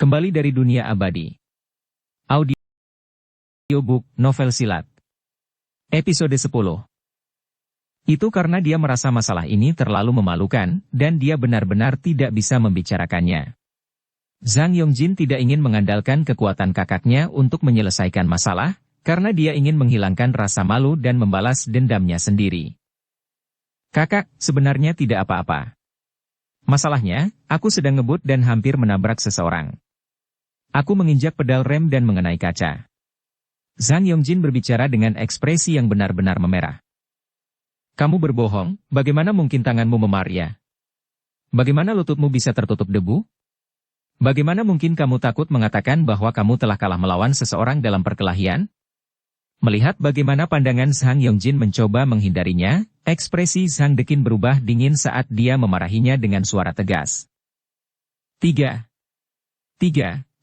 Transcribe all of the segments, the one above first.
Kembali dari dunia abadi. Audiobook, novel silat. Episode 10. Itu karena dia merasa masalah ini terlalu memalukan, dan dia benar-benar tidak bisa membicarakannya. Zhang Yongjin tidak ingin mengandalkan kekuatan kakaknya untuk menyelesaikan masalah, karena dia ingin menghilangkan rasa malu dan membalas dendamnya sendiri. Kakak, sebenarnya tidak apa-apa. Masalahnya, aku sedang ngebut dan hampir menabrak seseorang. Aku menginjak pedal rem dan mengenai kaca. Zhang Yongjin berbicara dengan ekspresi yang benar-benar memerah. Kamu berbohong, bagaimana mungkin tanganmu memar? Bagaimana lututmu bisa tertutup debu? Bagaimana mungkin kamu takut mengatakan bahwa kamu telah kalah melawan seseorang dalam perkelahian? Melihat bagaimana pandangan Zhang Yongjin mencoba menghindarinya, ekspresi Zhang Dekin berubah dingin saat dia memarahinya dengan suara tegas. 3.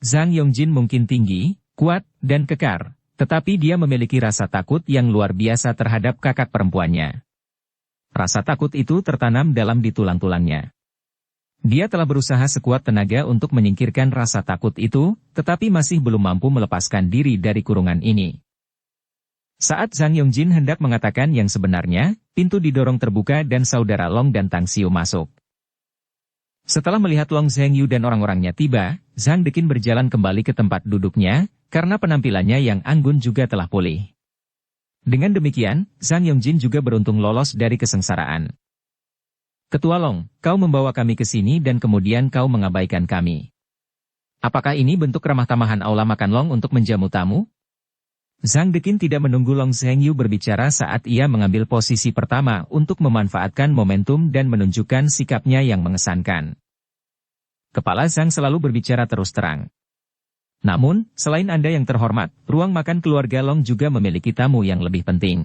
Zhang Yongjin mungkin tinggi, kuat, dan kekar, tetapi dia memiliki rasa takut yang luar biasa terhadap kakak perempuannya. Rasa takut itu tertanam dalam di tulang-tulangnya. Dia telah berusaha sekuat tenaga untuk menyingkirkan rasa takut itu, tetapi masih belum mampu melepaskan diri dari kurungan ini. Saat Zhang Yongjin hendak mengatakan yang sebenarnya, pintu didorong terbuka dan saudara Long dan Tang Xiu masuk. Setelah melihat Long Zhengyu dan orang-orangnya tiba, Zhang Dekin berjalan kembali ke tempat duduknya, karena penampilannya yang anggun juga telah pulih. Dengan demikian, Zhang Yongjin juga beruntung lolos dari kesengsaraan. Ketua Long, kau membawa kami ke sini dan kemudian kau mengabaikan kami. Apakah ini bentuk ramah tamahan aula makan Long untuk menjamu tamu? Zhang Dekin tidak menunggu Long Zhengyu berbicara saat ia mengambil posisi pertama untuk memanfaatkan momentum dan menunjukkan sikapnya yang mengesankan. Kepala Zhang selalu berbicara terus terang. Namun, selain Anda yang terhormat, ruang makan keluarga Long juga memiliki tamu yang lebih penting.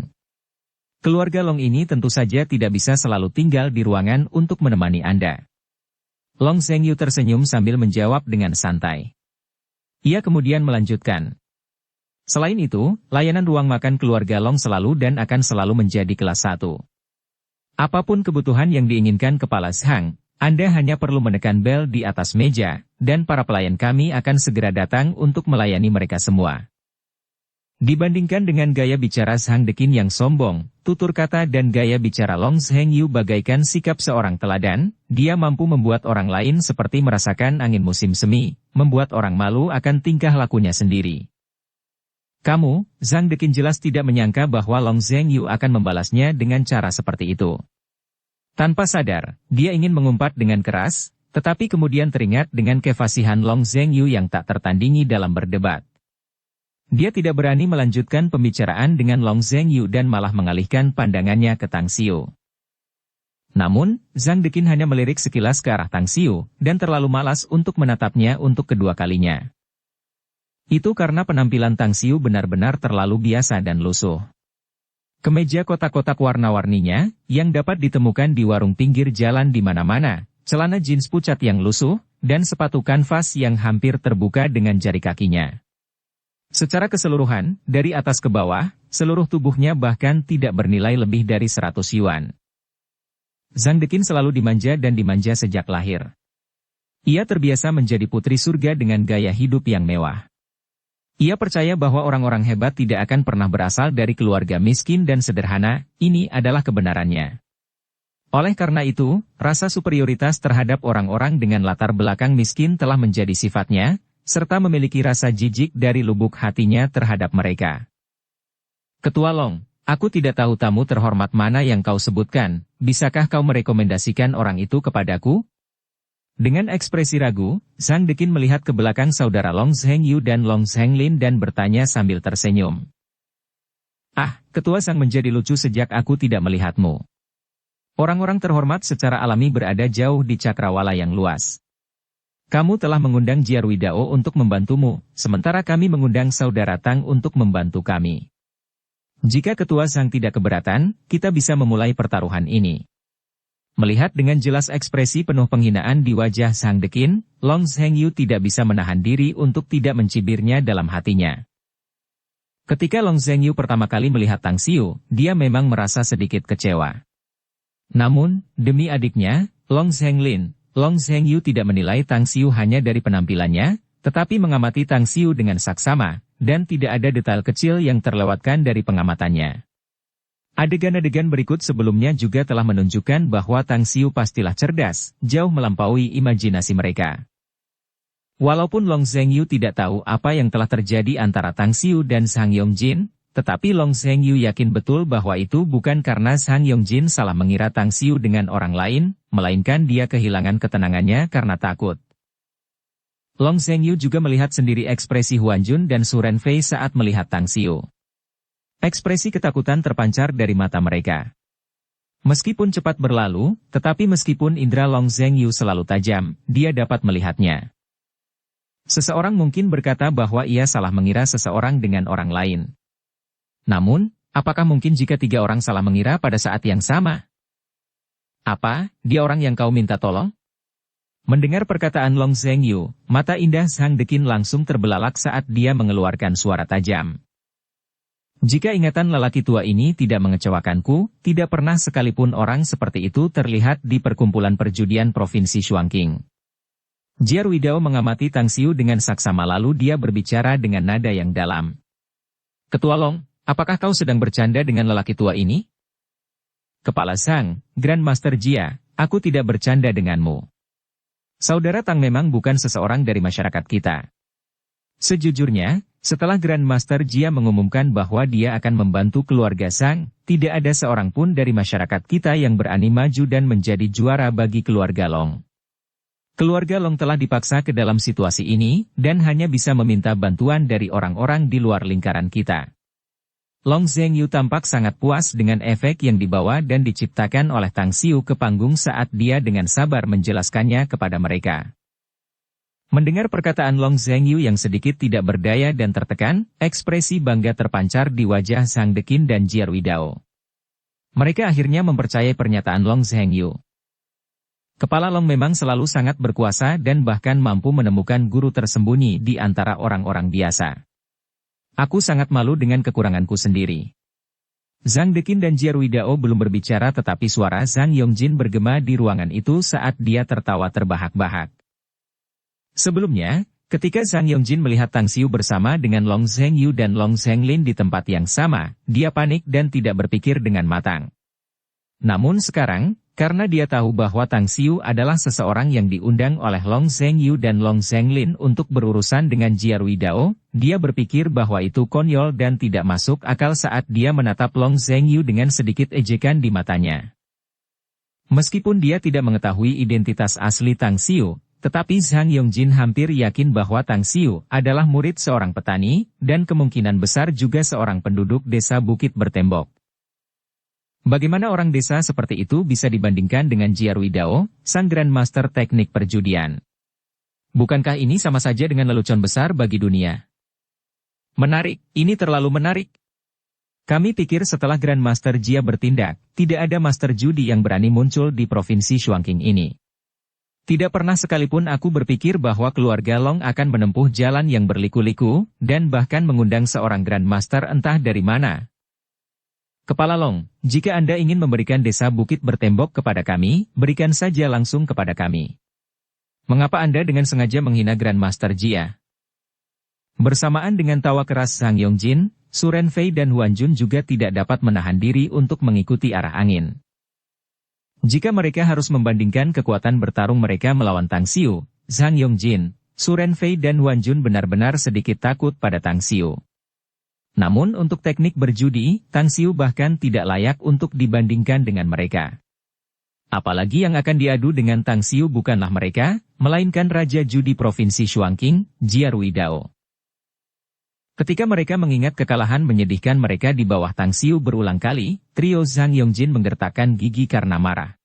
Keluarga Long ini tentu saja tidak bisa selalu tinggal di ruangan untuk menemani Anda. Long Zhengyu tersenyum sambil menjawab dengan santai. Ia kemudian melanjutkan. Selain itu, layanan ruang makan keluarga Long selalu dan akan selalu menjadi kelas 1. Apapun kebutuhan yang diinginkan Kepala Zhang, Anda hanya perlu menekan bel di atas meja, dan para pelayan kami akan segera datang untuk melayani mereka semua. Dibandingkan dengan gaya bicara Zhang Dekin yang sombong, tutur kata dan gaya bicara Long Zhengyu bagaikan sikap seorang teladan, dia mampu membuat orang lain seperti merasakan angin musim semi, membuat orang malu akan tingkah lakunya sendiri. Kamu, Zhang Dekin jelas tidak menyangka bahwa Long Zhengyu akan membalasnya dengan cara seperti itu. Tanpa sadar, dia ingin mengumpat dengan keras, tetapi kemudian teringat dengan kefasihan Long Zhengyu yang tak tertandingi dalam berdebat. Dia tidak berani melanjutkan pembicaraan dengan Long Zhengyu dan malah mengalihkan pandangannya ke Tang Xiu. Namun, Zhang Dekin hanya melirik sekilas ke arah Tang Xiu, dan terlalu malas untuk menatapnya untuk kedua kalinya. Itu karena penampilan Tang Xiu benar-benar terlalu biasa dan lusuh. Kemeja kotak-kotak warna-warninya, yang dapat ditemukan di warung pinggir jalan di mana-mana, celana jeans pucat yang lusuh, dan sepatu kanvas yang hampir terbuka dengan jari kakinya. Secara keseluruhan, dari atas ke bawah, seluruh tubuhnya bahkan tidak bernilai lebih dari 100 yuan. Zhang Dekin selalu dimanja dan dimanja sejak lahir. Ia terbiasa menjadi putri surga dengan gaya hidup yang mewah. Ia percaya bahwa orang-orang hebat tidak akan pernah berasal dari keluarga miskin dan sederhana, ini adalah kebenarannya. Oleh karena itu, rasa superioritas terhadap orang-orang dengan latar belakang miskin telah menjadi sifatnya, serta memiliki rasa jijik dari lubuk hatinya terhadap mereka. Ketua Long, aku tidak tahu tamu terhormat mana yang kau sebutkan, bisakah kau merekomendasikan orang itu kepadaku? Dengan ekspresi ragu, Zhang Dekin melihat ke belakang saudara Long Zhengyu dan Long Zhenglin dan bertanya sambil tersenyum. Ah, Ketua Zhang menjadi lucu sejak aku tidak melihatmu. Orang-orang terhormat secara alami berada jauh di cakrawala yang luas. Kamu telah mengundang Jiarwidao untuk membantumu, sementara kami mengundang saudara Tang untuk membantu kami. Jika Ketua Zhang tidak keberatan, kita bisa memulai pertaruhan ini. Melihat dengan jelas ekspresi penuh penghinaan di wajah Zhang Dekin, Long Zhengyu tidak bisa menahan diri untuk tidak mencibirnya dalam hatinya. Ketika Long Zhengyu pertama kali melihat Tang Xiu, dia memang merasa sedikit kecewa. Namun, demi adiknya, Long Zhenglin, Long Zhengyu tidak menilai Tang Xiu hanya dari penampilannya, tetapi mengamati Tang Xiu dengan saksama, dan tidak ada detail kecil yang terlewatkan dari pengamatannya. Adegan-adegan berikut sebelumnya juga telah menunjukkan bahwa Tang Xiu pastilah cerdas, jauh melampaui imajinasi mereka. Walaupun Long Zhengyu tidak tahu apa yang telah terjadi antara Tang Xiu dan Sang Yongjin, tetapi Long Zhengyu yakin betul bahwa itu bukan karena Sang Yongjin salah mengira Tang Xiu dengan orang lain, melainkan dia kehilangan ketenangannya karena takut. Long Zhengyu juga melihat sendiri ekspresi Huan Jun dan Su Renfei saat melihat Tang Xiu. Ekspresi ketakutan terpancar dari mata mereka. Meskipun cepat berlalu, tetapi meskipun indera Long Zhengyu selalu tajam, dia dapat melihatnya. Seseorang mungkin berkata bahwa ia salah mengira seseorang dengan orang lain. Namun, apakah mungkin jika 3 orang salah mengira pada saat yang sama? Apa, dia orang yang kau minta tolong? Mendengar perkataan Long Zhengyu, mata indah Zhang Deqin langsung terbelalak saat dia mengeluarkan suara tajam. Jika ingatan lelaki tua ini tidak mengecewakanku, tidak pernah sekalipun orang seperti itu terlihat di perkumpulan perjudian Provinsi Shuangqing. Jia Ruidao mengamati Tang Xiu dengan saksama lalu dia berbicara dengan nada yang dalam. Ketua Long, apakah kau sedang bercanda dengan lelaki tua ini? Kepala Zhang, Grandmaster Jia, aku tidak bercanda denganmu. Saudara Tang memang bukan seseorang dari masyarakat kita. Sejujurnya, setelah Grandmaster Jia mengumumkan bahwa dia akan membantu keluarga Zhang, tidak ada seorang pun dari masyarakat kita yang berani maju dan menjadi juara bagi keluarga Long. Keluarga Long telah dipaksa ke dalam situasi ini, dan hanya bisa meminta bantuan dari orang-orang di luar lingkaran kita. Long Zhengyu tampak sangat puas dengan efek yang dibawa dan diciptakan oleh Tang Xiu ke panggung saat dia dengan sabar menjelaskannya kepada mereka. Mendengar perkataan Long Zhengyu yang sedikit tidak berdaya dan tertekan, ekspresi bangga terpancar di wajah Zhang Deqin dan Jia Ruidao. Mereka akhirnya mempercayai pernyataan Long Zhengyu. Kepala Long memang selalu sangat berkuasa dan bahkan mampu menemukan guru tersembunyi di antara orang-orang biasa. Aku sangat malu dengan kekuranganku sendiri. Zhang Deqin dan Jia Ruidao belum berbicara tetapi suara Zhang Yongjin bergema di ruangan itu saat dia tertawa terbahak-bahak. Sebelumnya, ketika Zhang Yongjin melihat Tang Xiu bersama dengan Long Zhengyu dan Long Zhenglin di tempat yang sama, dia panik dan tidak berpikir dengan matang. Namun sekarang, karena dia tahu bahwa Tang Xiu adalah seseorang yang diundang oleh Long Zhengyu dan Long Zhenglin untuk berurusan dengan Jia Ruidao, dia berpikir bahwa itu konyol dan tidak masuk akal saat dia menatap Long Zhengyu dengan sedikit ejekan di matanya. Meskipun dia tidak mengetahui identitas asli Tang Xiu, tetapi Zhang Yongjin hampir yakin bahwa Tang Xiu adalah murid seorang petani, dan kemungkinan besar juga seorang penduduk desa Bukit Bertembok. Bagaimana orang desa seperti itu bisa dibandingkan dengan Jia Ruidao, sang Grandmaster teknik perjudian? Bukankah ini sama saja dengan lelucon besar bagi dunia? Menarik, ini terlalu menarik. Kami pikir setelah Grandmaster Jia bertindak, tidak ada master judi yang berani muncul di Provinsi Shuangqing ini. Tidak pernah sekalipun aku berpikir bahwa keluarga Long akan menempuh jalan yang berliku-liku, dan bahkan mengundang seorang Grandmaster entah dari mana. Kepala Long, jika Anda ingin memberikan desa Bukit Bertembok kepada kami, berikan saja langsung kepada kami. Mengapa Anda dengan sengaja menghina Grandmaster Jia? Bersamaan dengan tawa keras Zhang Yongjin, Su Renfei dan Huan Jun juga tidak dapat menahan diri untuk mengikuti arah angin. Jika mereka harus membandingkan kekuatan bertarung mereka melawan Tang Xiu, Zhang Yongjin, Su Renfei dan Huan Jun benar-benar sedikit takut pada Tang Xiu. Namun untuk teknik berjudi, Tang Xiu bahkan tidak layak untuk dibandingkan dengan mereka. Apalagi yang akan diadu dengan Tang Xiu bukanlah mereka, melainkan Raja Judi Provinsi Shuangqing, Jia Ruidao. Ketika mereka mengingat kekalahan menyedihkan mereka di bawah Tang Xiu berulang kali, trio Zhang Yongjin menggertakkan gigi karena marah.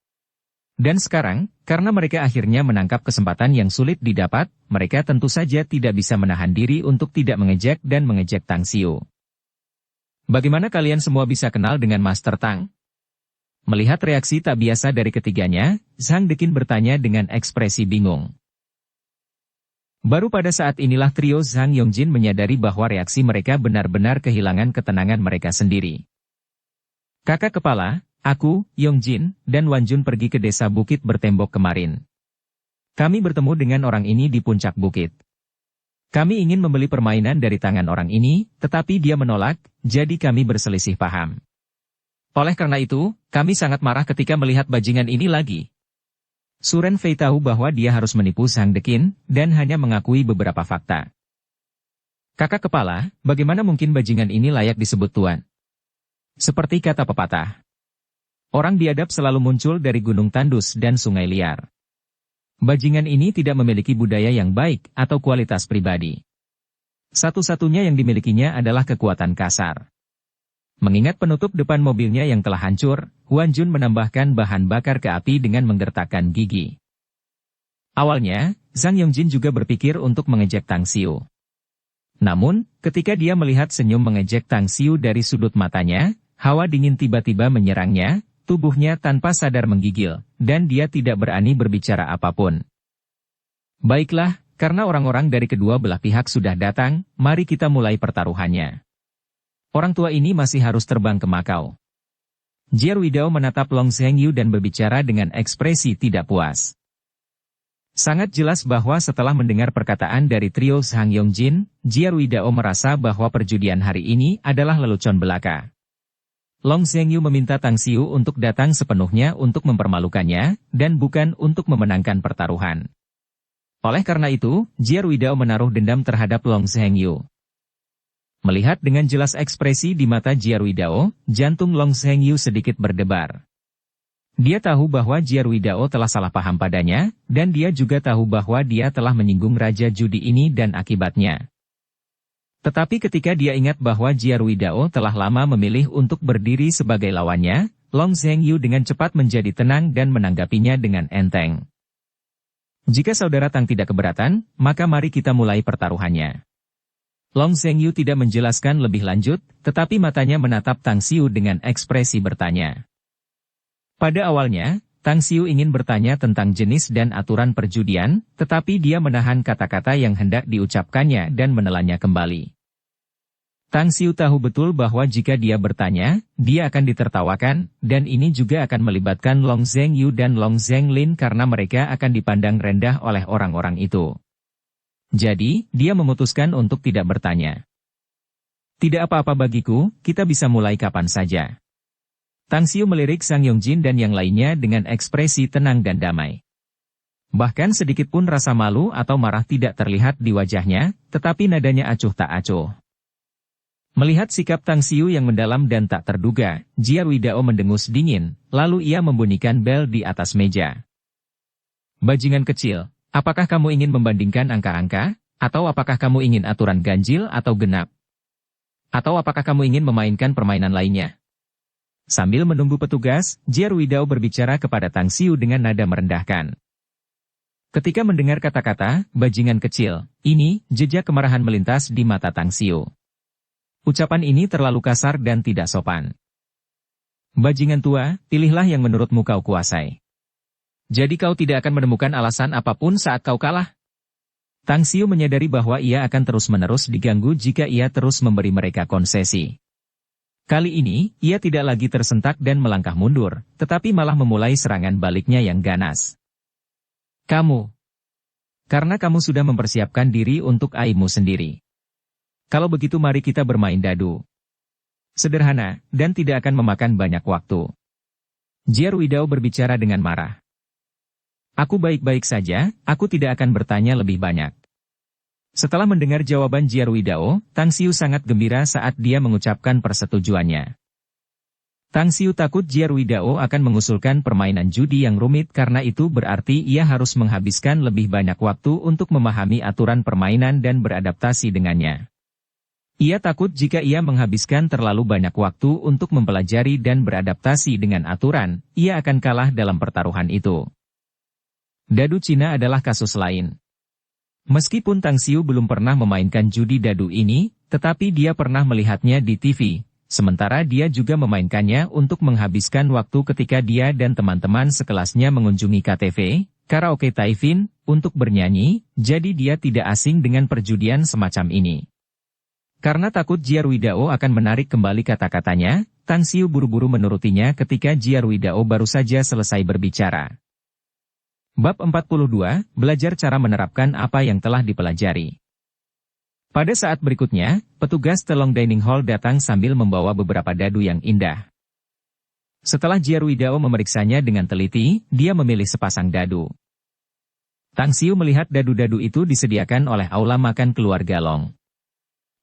Dan sekarang, karena mereka akhirnya menangkap kesempatan yang sulit didapat, mereka tentu saja tidak bisa menahan diri untuk tidak mengejek dan mengejek Tang Xiu. Bagaimana kalian semua bisa kenal dengan Master Tang? Melihat reaksi tak biasa dari ketiganya, Zhang Deqin bertanya dengan ekspresi bingung. Baru pada saat inilah trio Zhang Yongjin menyadari bahwa reaksi mereka benar-benar kehilangan ketenangan mereka sendiri. Kakak kepala, aku, Yongjin, dan Wan Jun pergi ke desa Bukit Bertembok kemarin. Kami bertemu dengan orang ini di puncak bukit. Kami ingin membeli permainan dari tangan orang ini, tetapi dia menolak, jadi kami berselisih paham. Oleh karena itu, kami sangat marah ketika melihat bajingan ini lagi. Suren Fei tahu bahwa dia harus menipu Sang Dekin, dan hanya mengakui beberapa fakta. Kakak kepala, bagaimana mungkin bajingan ini layak disebut tuan? Seperti kata pepatah. Orang biadab selalu muncul dari gunung tandus dan sungai liar. Bajingan ini tidak memiliki budaya yang baik atau kualitas pribadi. Satu-satunya yang dimilikinya adalah kekuatan kasar. Mengingat penutup depan mobilnya yang telah hancur, Huan Jun menambahkan bahan bakar ke api dengan menggertakkan gigi. Awalnya, Zhang Yongjin juga berpikir untuk mengejek Tang Xiu. Namun, ketika dia melihat senyum mengejek Tang Xiu dari sudut matanya, hawa dingin tiba-tiba menyerangnya, tubuhnya tanpa sadar menggigil, dan dia tidak berani berbicara apapun. Baiklah, karena orang-orang dari kedua belah pihak sudah datang, mari kita mulai pertaruhannya. Orang tua ini masih harus terbang ke Makau. Jier Widao menatap Long Zhengyu dan berbicara dengan ekspresi tidak puas. Sangat jelas bahwa setelah mendengar perkataan dari trio Zhang Yongjin, Jier Widao merasa bahwa perjudian hari ini adalah lelucon belaka. Long Zhengyu meminta Tang Xiu untuk datang sepenuhnya untuk mempermalukannya, dan bukan untuk memenangkan pertaruhan. Oleh karena itu, Jier Widao menaruh dendam terhadap Long Zhengyu. Melihat dengan jelas ekspresi di mata Jier Widao, jantung Long Zhengyu sedikit berdebar. Dia tahu bahwa Jier Widao telah salah paham padanya, dan dia juga tahu bahwa dia telah menyinggung Raja Judi ini dan akibatnya. Tetapi ketika dia ingat bahwa Jier Widao telah lama memilih untuk berdiri sebagai lawannya, Long Zhengyu dengan cepat menjadi tenang dan menanggapinya dengan enteng. Jika saudara Tang tidak keberatan, maka mari kita mulai pertaruhannya. Long Zhengyu tidak menjelaskan lebih lanjut, tetapi matanya menatap Tang Xiu dengan ekspresi bertanya. Pada awalnya, Tang Xiu ingin bertanya tentang jenis dan aturan perjudian, tetapi dia menahan kata-kata yang hendak diucapkannya dan menelannya kembali. Tang Xiu tahu betul bahwa jika dia bertanya, dia akan ditertawakan, dan ini juga akan melibatkan Long Zhengyu dan Long Zhenglin karena mereka akan dipandang rendah oleh orang-orang itu. Jadi, dia memutuskan untuk tidak bertanya. Tidak apa-apa bagiku, kita bisa mulai kapan saja. Tang Xiu melirik Zhang Yongjin dan yang lainnya dengan ekspresi tenang dan damai. Bahkan sedikit pun rasa malu atau marah tidak terlihat di wajahnya, tetapi nadanya acuh tak acuh. Melihat sikap Tang Xiu yang mendalam dan tak terduga, Jier Widao mendengus dingin, lalu ia membunyikan bel di atas meja. Bajingan kecil, apakah kamu ingin membandingkan angka-angka? Atau apakah kamu ingin aturan ganjil atau genap? Atau apakah kamu ingin memainkan permainan lainnya? Sambil menunggu petugas, Jier Widao berbicara kepada Tang Xiu dengan nada merendahkan. Ketika mendengar kata-kata, bajingan kecil, ini, jejak kemarahan melintas di mata Tang Xiu. Ucapan ini terlalu kasar dan tidak sopan. Bajingan tua, pilihlah yang menurutmu kau kuasai. Jadi kau tidak akan menemukan alasan apapun saat kau kalah. Tang Xiu menyadari bahwa ia akan terus-menerus diganggu jika ia terus memberi mereka konsesi. Kali ini, ia tidak lagi tersentak dan melangkah mundur, tetapi malah memulai serangan baliknya yang ganas. Kamu. Karena kamu sudah mempersiapkan diri untuk aibmu sendiri. Kalau begitu mari kita bermain dadu. Sederhana, dan tidak akan memakan banyak waktu. Jier Widao berbicara dengan marah. Aku baik-baik saja, aku tidak akan bertanya lebih banyak. Setelah mendengar jawaban Jier Widao, Tang Xiu sangat gembira saat dia mengucapkan persetujuannya. Tang Xiu takut Jier Widao akan mengusulkan permainan judi yang rumit karena itu berarti ia harus menghabiskan lebih banyak waktu untuk memahami aturan permainan dan beradaptasi dengannya. Ia takut jika ia menghabiskan terlalu banyak waktu untuk mempelajari dan beradaptasi dengan aturan, ia akan kalah dalam pertaruhan itu. Dadu Cina adalah kasus lain. Meskipun Tang Xiu belum pernah memainkan judi dadu ini, tetapi dia pernah melihatnya di TV, sementara dia juga memainkannya untuk menghabiskan waktu ketika dia dan teman-teman sekelasnya mengunjungi KTV, karaoke Taifin, untuk bernyanyi, jadi dia tidak asing dengan perjudian semacam ini. Karena takut Jier Widao akan menarik kembali kata-katanya, Tang Xiu buru-buru menurutinya ketika Jier Widao baru saja selesai berbicara. Bab 42, belajar cara menerapkan apa yang telah dipelajari. Pada saat berikutnya, petugas Telong Dining Hall datang sambil membawa beberapa dadu yang indah. Setelah Jiarwidao memeriksanya dengan teliti, dia memilih sepasang dadu. Tang Xiu melihat dadu-dadu itu disediakan oleh aula makan keluarga Long.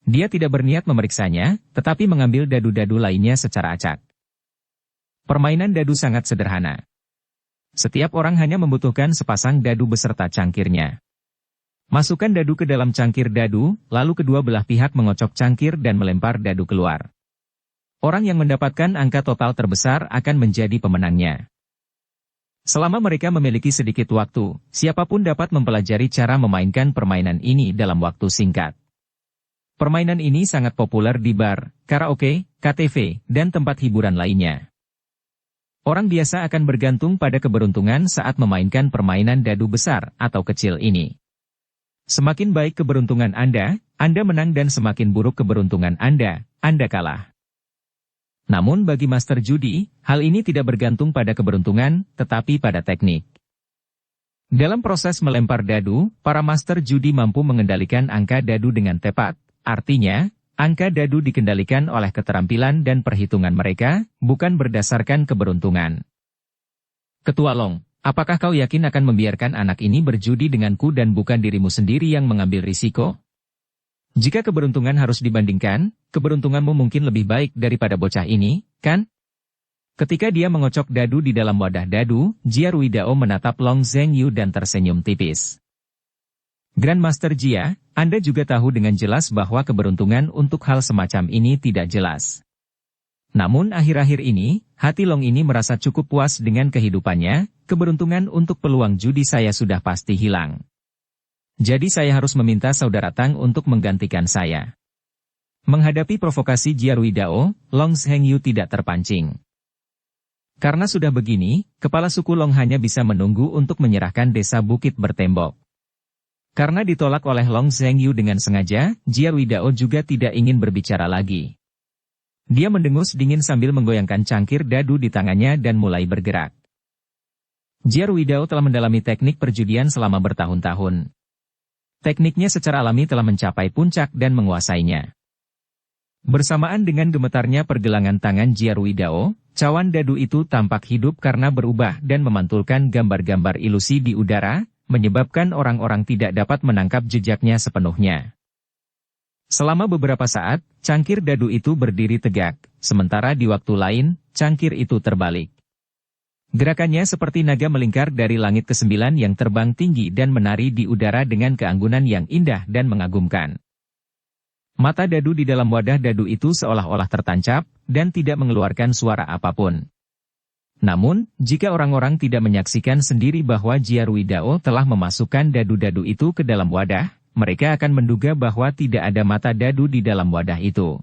Dia tidak berniat memeriksanya, tetapi mengambil dadu-dadu lainnya secara acak. Permainan dadu sangat sederhana. Setiap orang hanya membutuhkan sepasang dadu beserta cangkirnya. Masukkan dadu ke dalam cangkir dadu, lalu kedua belah pihak mengocok cangkir dan melempar dadu keluar. Orang yang mendapatkan angka total terbesar akan menjadi pemenangnya. Selama mereka memiliki sedikit waktu, siapapun dapat mempelajari cara memainkan permainan ini dalam waktu singkat. Permainan ini sangat populer di bar, karaoke, KTV, dan tempat hiburan lainnya. Orang biasa akan bergantung pada keberuntungan saat memainkan permainan dadu besar atau kecil ini. Semakin baik keberuntungan Anda menang dan semakin buruk keberuntungan Anda kalah. Namun bagi master judi, hal ini tidak bergantung pada keberuntungan, tetapi pada teknik. Dalam proses melempar dadu, para master judi mampu mengendalikan angka dadu dengan tepat. Artinya, angka dadu dikendalikan oleh keterampilan dan perhitungan mereka, bukan berdasarkan keberuntungan. Ketua Long, apakah kau yakin akan membiarkan anak ini berjudi denganku dan bukan dirimu sendiri yang mengambil risiko? Jika keberuntungan harus dibandingkan, keberuntunganmu mungkin lebih baik daripada bocah ini, kan? Ketika dia mengocok dadu di dalam wadah dadu, Jiarwidao menatap Long Zhengyu dan tersenyum tipis. Grandmaster Jia, Anda juga tahu dengan jelas bahwa keberuntungan untuk hal semacam ini tidak jelas. Namun akhir-akhir ini, hati Long ini merasa cukup puas dengan kehidupannya, keberuntungan untuk peluang judi saya sudah pasti hilang. Jadi saya harus meminta saudara Tang untuk menggantikan saya. Menghadapi provokasi Jiarwidao, Long Zhengyu tidak terpancing. Karena sudah begini, kepala suku Long hanya bisa menunggu untuk menyerahkan desa Bukit Bertembok. Karena ditolak oleh Long Zhengyu dengan sengaja, Jiarwidao juga tidak ingin berbicara lagi. Dia mendengus dingin sambil menggoyangkan cangkir dadu di tangannya dan mulai bergerak. Jiarwidao telah mendalami teknik perjudian selama bertahun-tahun. Tekniknya secara alami telah mencapai puncak dan menguasainya. Bersamaan dengan gemetarnya pergelangan tangan Jiarwidao, cawan dadu itu tampak hidup karena berubah dan memantulkan gambar-gambar ilusi di udara, menyebabkan orang-orang tidak dapat menangkap jejaknya sepenuhnya. Selama beberapa saat, cangkir dadu itu berdiri tegak, sementara di waktu lain, cangkir itu terbalik. Gerakannya seperti naga melingkar dari langit ke-9 yang terbang tinggi dan menari di udara dengan keanggunan yang indah dan mengagumkan. Mata dadu di dalam wadah dadu itu seolah-olah tertancap, dan tidak mengeluarkan suara apapun. Namun, jika orang-orang tidak menyaksikan sendiri bahwa Jiarwidao telah memasukkan dadu-dadu itu ke dalam wadah, mereka akan menduga bahwa tidak ada mata dadu di dalam wadah itu.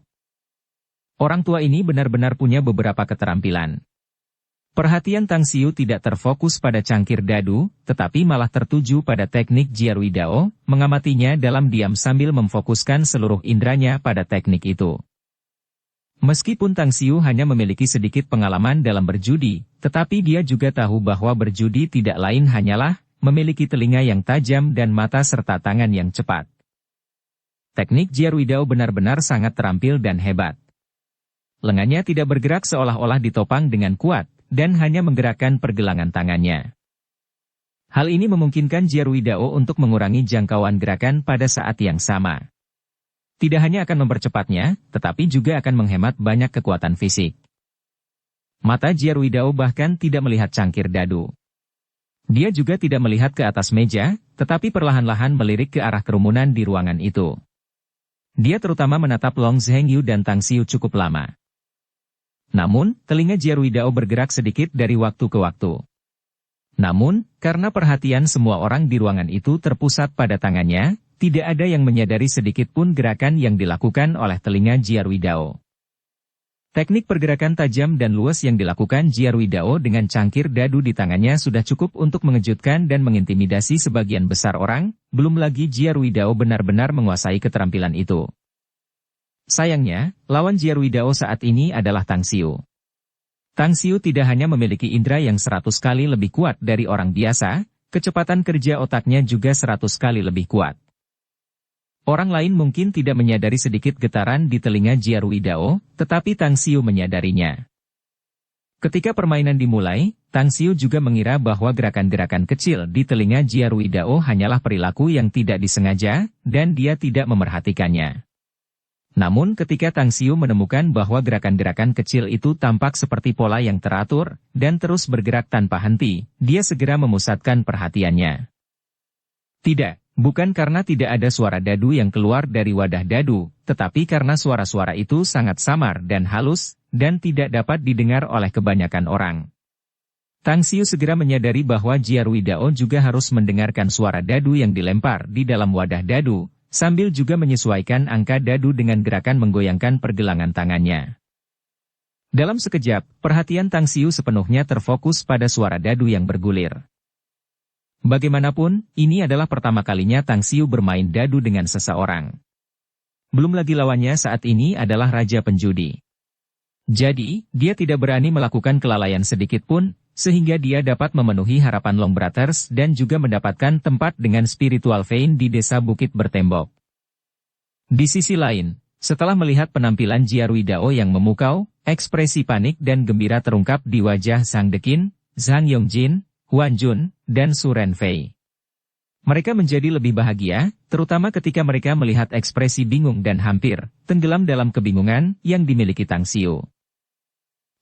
Orang tua ini benar-benar punya beberapa keterampilan. Perhatian Tang Xiu tidak terfokus pada cangkir dadu, tetapi malah tertuju pada teknik Jiarwidao, mengamatinya dalam diam sambil memfokuskan seluruh indranya pada teknik itu. Meskipun Tang Xiu hanya memiliki sedikit pengalaman dalam berjudi, tetapi dia juga tahu bahwa berjudi tidak lain hanyalah memiliki telinga yang tajam dan mata serta tangan yang cepat. Teknik Jiarwidao benar-benar sangat terampil dan hebat. Lengannya tidak bergerak seolah-olah ditopang dengan kuat, dan hanya menggerakkan pergelangan tangannya. Hal ini memungkinkan Jiarwidao untuk mengurangi jangkauan gerakan pada saat yang sama. Tidak hanya akan mempercepatnya, tetapi juga akan menghemat banyak kekuatan fisik. Mata Jiarwidao bahkan tidak melihat cangkir dadu. Dia juga tidak melihat ke atas meja, tetapi perlahan-lahan melirik ke arah kerumunan di ruangan itu. Dia terutama menatap Long Zhengyu dan Tang Xiu cukup lama. Namun, telinga Jiarwidao bergerak sedikit dari waktu ke waktu. Namun, karena perhatian semua orang di ruangan itu terpusat pada tangannya, tidak ada yang menyadari sedikit pun gerakan yang dilakukan oleh telinga Jiarwidao. Teknik pergerakan tajam dan luas yang dilakukan Jiarwidao dengan cangkir dadu di tangannya sudah cukup untuk mengejutkan dan mengintimidasi sebagian besar orang, belum lagi Jiarwidao benar-benar menguasai keterampilan itu. Sayangnya, lawan Jiarwidao saat ini adalah Tang Xiu. Tang Xiu tidak hanya memiliki indera yang 100 kali lebih kuat dari orang biasa, kecepatan kerja otaknya juga 100 kali lebih kuat. Orang lain mungkin tidak menyadari sedikit getaran di telinga Jia Ruidao, tetapi Tang Xiu menyadarinya. Ketika permainan dimulai, Tang Xiu juga mengira bahwa gerakan-gerakan kecil di telinga Jia Ruidao hanyalah perilaku yang tidak disengaja, dan dia tidak memerhatikannya. Namun ketika Tang Xiu menemukan bahwa gerakan-gerakan kecil itu tampak seperti pola yang teratur, dan terus bergerak tanpa henti, dia segera memusatkan perhatiannya. Tidak. Bukan karena tidak ada suara dadu yang keluar dari wadah dadu, tetapi karena suara-suara itu sangat samar dan halus, dan tidak dapat didengar oleh kebanyakan orang. Tang Xiu segera menyadari bahwa Jia Ruidao juga harus mendengarkan suara dadu yang dilempar di dalam wadah dadu, sambil juga menyesuaikan angka dadu dengan gerakan menggoyangkan pergelangan tangannya. Dalam sekejap, perhatian Tang Xiu sepenuhnya terfokus pada suara dadu yang bergulir. Bagaimanapun, ini adalah pertama kalinya Tang Xiu bermain dadu dengan seseorang. Belum lagi lawannya saat ini adalah raja penjudi. Jadi, dia tidak berani melakukan kelalaian sedikit pun, sehingga dia dapat memenuhi harapan Long Brothers dan juga mendapatkan tempat dengan spiritual vein di desa Bukit Bertembok. Di sisi lain, setelah melihat penampilan Jia Ruidao yang memukau, ekspresi panik dan gembira terungkap di wajah Zhang Deqin, Zhang Yongjin, Huan Jun, dan Su Renfei. Mereka menjadi lebih bahagia, terutama ketika mereka melihat ekspresi bingung dan hampir tenggelam dalam kebingungan yang dimiliki Tang Xiu.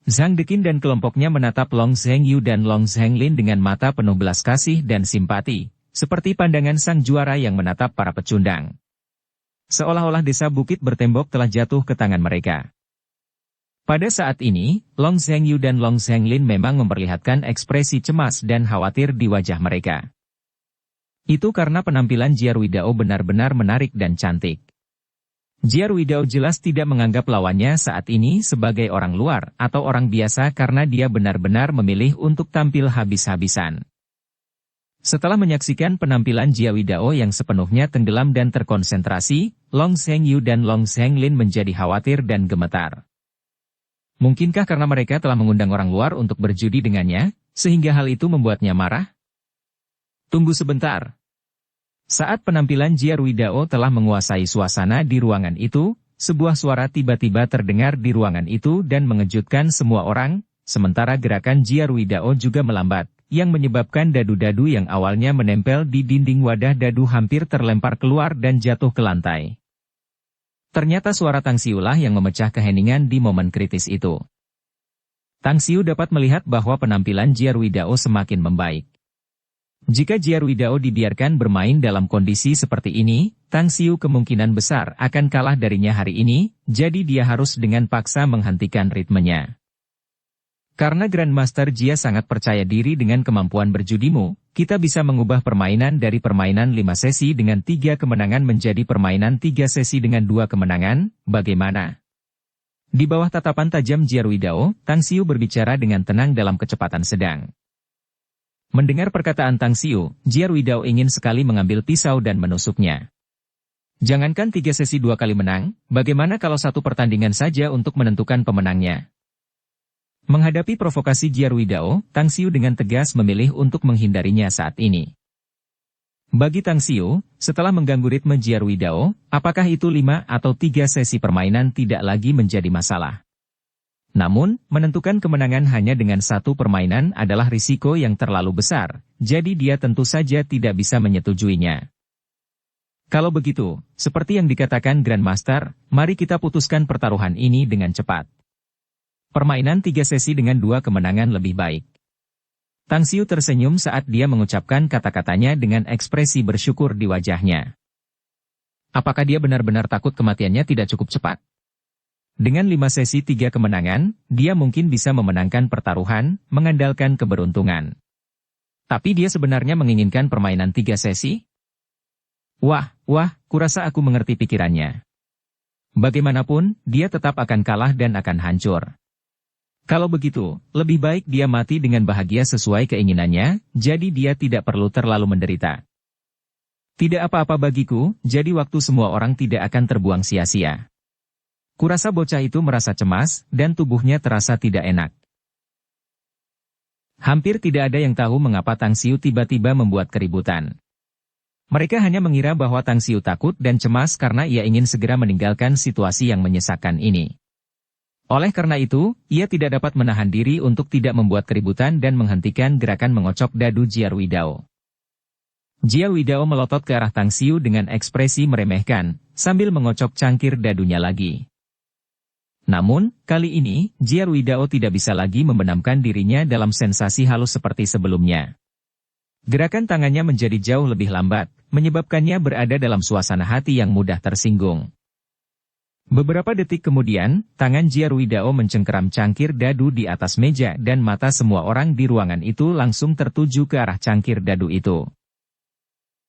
Zhang Deqin dan kelompoknya menatap Long Zhengyu dan Long Zhenglin dengan mata penuh belas kasih dan simpati, seperti pandangan sang juara yang menatap para pecundang. Seolah-olah desa Bukit Bertembok telah jatuh ke tangan mereka. Pada saat ini, Long Zhengyu dan Long Zhenglin memang memperlihatkan ekspresi cemas dan khawatir di wajah mereka. Itu karena penampilan Jia Ruidao benar-benar menarik dan cantik. Jia Ruidao jelas tidak menganggap lawannya saat ini sebagai orang luar atau orang biasa karena dia benar-benar memilih untuk tampil habis-habisan. Setelah menyaksikan penampilan Jia Ruidao yang sepenuhnya tenggelam dan terkonsentrasi, Long Zhengyu dan Long Zhenglin menjadi khawatir dan gemetar. Mungkinkah karena mereka telah mengundang orang luar untuk berjudi dengannya, sehingga hal itu membuatnya marah? Tunggu sebentar. Saat penampilan Jia Ruidao telah menguasai suasana di ruangan itu, sebuah suara tiba-tiba terdengar di ruangan itu dan mengejutkan semua orang, sementara gerakan Jia Ruidao juga melambat, yang menyebabkan dadu-dadu yang awalnya menempel di dinding wadah dadu hampir terlempar keluar dan jatuh ke lantai. Ternyata suara Tang Xiu lah yang memecah keheningan di momen kritis itu. Tang Xiu dapat melihat bahwa penampilan Jia Ruidao semakin membaik. Jika Jia Ruidao dibiarkan bermain dalam kondisi seperti ini, Tang Xiu kemungkinan besar akan kalah darinya hari ini, jadi dia harus dengan paksa menghentikan ritmenya. Karena Grandmaster Jia sangat percaya diri dengan kemampuan berjudimu, kita bisa mengubah permainan dari permainan 5 sesi dengan 3 kemenangan menjadi permainan 3 sesi dengan 2 kemenangan, bagaimana? Di bawah tatapan tajam Jia Ruidao, Tang Xiu berbicara dengan tenang dalam kecepatan sedang. Mendengar perkataan Tang Xiu, Jia Ruidao ingin sekali mengambil pisau dan menusuknya. Jangankan 3 sesi 2 kali menang, bagaimana kalau 1 pertandingan saja untuk menentukan pemenangnya? Menghadapi provokasi Jia Ruidao, Tang Xiu dengan tegas memilih untuk menghindarinya saat ini. Bagi Tang Xiu, setelah mengganggu ritme Jia Ruidao, apakah itu 5 atau 3 sesi permainan tidak lagi menjadi masalah. Namun, menentukan kemenangan hanya dengan 1 permainan adalah risiko yang terlalu besar, jadi dia tentu saja tidak bisa menyetujuinya. Kalau begitu, seperti yang dikatakan Grandmaster, mari kita putuskan pertaruhan ini dengan cepat. Permainan 3 sesi dengan 2 kemenangan lebih baik. Tang Xiu tersenyum saat dia mengucapkan kata-katanya dengan ekspresi bersyukur di wajahnya. Apakah dia benar-benar takut kematiannya tidak cukup cepat? Dengan 5 sesi 3 kemenangan, dia mungkin bisa memenangkan pertaruhan, mengandalkan keberuntungan. Tapi dia sebenarnya menginginkan permainan 3 sesi? Wah, kurasa aku mengerti pikirannya. Bagaimanapun, dia tetap akan kalah dan akan hancur. Kalau begitu, lebih baik dia mati dengan bahagia sesuai keinginannya, jadi dia tidak perlu terlalu menderita. Tidak apa-apa bagiku, jadi waktu semua orang tidak akan terbuang sia-sia. Kurasa bocah itu merasa cemas, dan tubuhnya terasa tidak enak. Hampir tidak ada yang tahu mengapa Tang Xiu tiba-tiba membuat keributan. Mereka hanya mengira bahwa Tang Xiu takut dan cemas karena ia ingin segera meninggalkan situasi yang menyesakkan ini. Oleh karena itu, ia tidak dapat menahan diri untuk tidak membuat keributan dan menghentikan gerakan mengocok dadu Jia Ruidao. Jia Ruidao melotot ke arah Tang Xiu dengan ekspresi meremehkan, sambil mengocok cangkir dadunya lagi. Namun, kali ini, Jia Ruidao tidak bisa lagi membenamkan dirinya dalam sensasi halus seperti sebelumnya. Gerakan tangannya menjadi jauh lebih lambat, menyebabkannya berada dalam suasana hati yang mudah tersinggung. Beberapa detik kemudian, tangan Jia Ruidao mencengkeram cangkir dadu di atas meja dan mata semua orang di ruangan itu langsung tertuju ke arah cangkir dadu itu.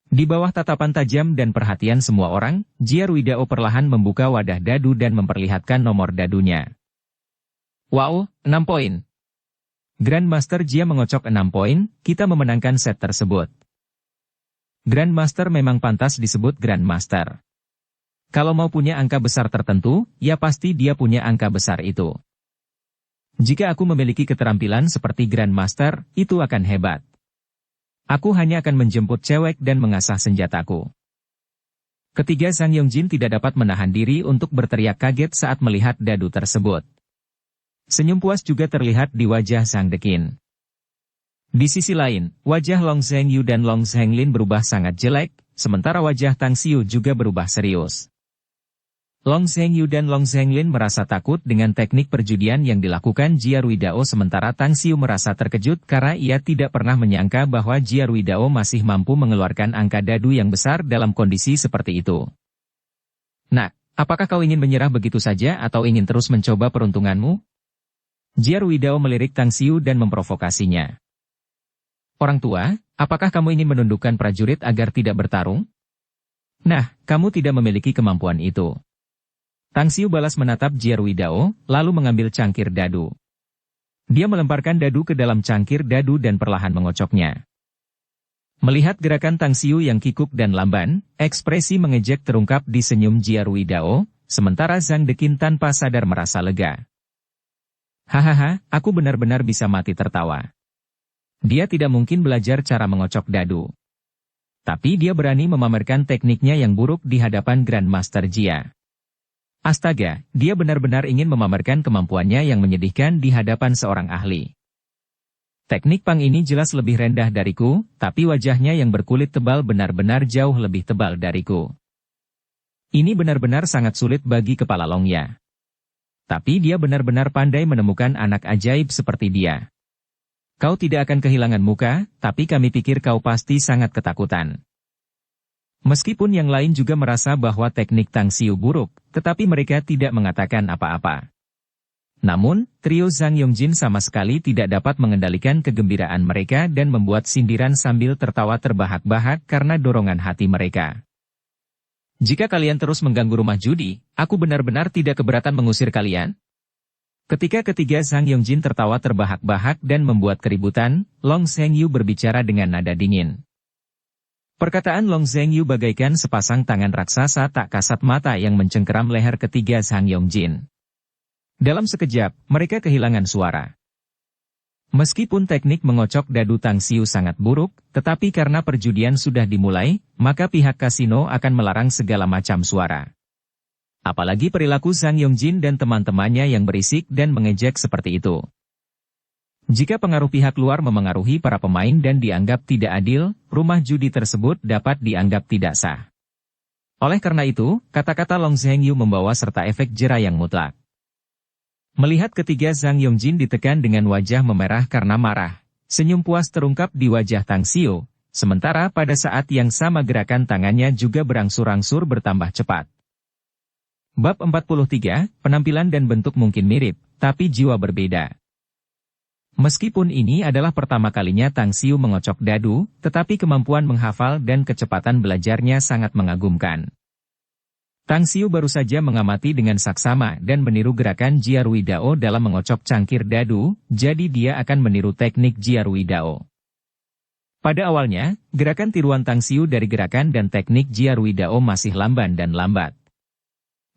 Di bawah tatapan tajam dan perhatian semua orang, Jia Ruidao perlahan membuka wadah dadu dan memperlihatkan nomor dadunya. Wow, 6 poin. Grandmaster Jia mengocok 6 poin, kita memenangkan set tersebut. Grandmaster memang pantas disebut Grandmaster. Kalau mau punya angka besar tertentu, ya pasti dia punya angka besar itu. Jika aku memiliki keterampilan seperti Grandmaster, itu akan hebat. Aku hanya akan menjemput cewek dan mengasah senjataku. Ketiga Zhang Yongjin tidak dapat menahan diri untuk berteriak kaget saat melihat dadu tersebut. Senyum puas juga terlihat di wajah Zhang Deqin. Di sisi lain, wajah Long Zhengyu dan Long Zhenglin berubah sangat jelek, sementara wajah Tang Xiu juga berubah serius. Long Zhengyu dan Long Zhenglin merasa takut dengan teknik perjudian yang dilakukan Jia Ruidao sementara Tang Xiu merasa terkejut karena ia tidak pernah menyangka bahwa Jia Ruidao masih mampu mengeluarkan angka dadu yang besar dalam kondisi seperti itu. Nah, apakah kau ingin menyerah begitu saja atau ingin terus mencoba peruntunganmu? Jia Ruidao melirik Tang Xiu dan memprovokasinya. Orang tua, apakah kamu ingin menundukkan prajurit agar tidak bertarung? Nah, kamu tidak memiliki kemampuan itu. Tang Xiu balas menatap Jia Ruidao, lalu mengambil cangkir dadu. Dia melemparkan dadu ke dalam cangkir dadu dan perlahan mengocoknya. Melihat gerakan Tang Xiu yang kikuk dan lamban, ekspresi mengejek terungkap di senyum Jia Ruidao, sementara Zhang Deqin tanpa sadar merasa lega. Hahaha, aku benar-benar bisa mati tertawa. Dia tidak mungkin belajar cara mengocok dadu. Tapi dia berani memamerkan tekniknya yang buruk di hadapan Grandmaster Jia. Astaga, dia benar-benar ingin memamerkan kemampuannya yang menyedihkan di hadapan seorang ahli. Teknik Pang ini jelas lebih rendah dariku, tapi wajahnya yang berkulit tebal benar-benar jauh lebih tebal dariku. Ini benar-benar sangat sulit bagi kepala Longya. Tapi dia benar-benar pandai menemukan anak ajaib seperti dia. Kau tidak akan kehilangan muka, tapi kami pikir kau pasti sangat ketakutan. Meskipun yang lain juga merasa bahwa teknik Tang Xiu buruk, tetapi mereka tidak mengatakan apa-apa. Namun, trio Zhang Yongjin sama sekali tidak dapat mengendalikan kegembiraan mereka dan membuat sindiran sambil tertawa terbahak-bahak karena dorongan hati mereka. Jika kalian terus mengganggu rumah judi, aku benar-benar tidak keberatan mengusir kalian. Ketika ketiga Zhang Yongjin tertawa terbahak-bahak dan membuat keributan, Long Zhengyu berbicara dengan nada dingin. Perkataan Long Zhengyu bagaikan sepasang tangan raksasa tak kasat mata yang mencengkeram leher ketiga Zhang Yongjin. Dalam sekejap, mereka kehilangan suara. Meskipun teknik mengocok dadu Tang Xiu sangat buruk, tetapi karena perjudian sudah dimulai, maka pihak kasino akan melarang segala macam suara. Apalagi perilaku Zhang Yongjin dan teman-temannya yang berisik dan mengejek seperti itu. Jika pengaruh pihak luar memengaruhi para pemain dan dianggap tidak adil, rumah judi tersebut dapat dianggap tidak sah. Oleh karena itu, kata-kata Long Zhengyu membawa serta efek jera yang mutlak. Melihat ketiga Zhang Yongjin ditekan dengan wajah memerah karena marah, senyum puas terungkap di wajah Tang Xiu, sementara pada saat yang sama gerakan tangannya juga berangsur-angsur bertambah cepat. Bab 43, penampilan dan bentuk mungkin mirip, tapi jiwa berbeda. Meskipun ini adalah pertama kalinya Tang Xiu mengocok dadu, tetapi kemampuan menghafal dan kecepatan belajarnya sangat mengagumkan. Tang Xiu baru saja mengamati dengan saksama dan meniru gerakan Jia Ruidao dalam mengocok cangkir dadu, jadi dia akan meniru teknik Jia Ruidao. Pada awalnya, gerakan tiruan Tang Xiu dari gerakan dan teknik Jia Ruidao masih lamban dan lambat.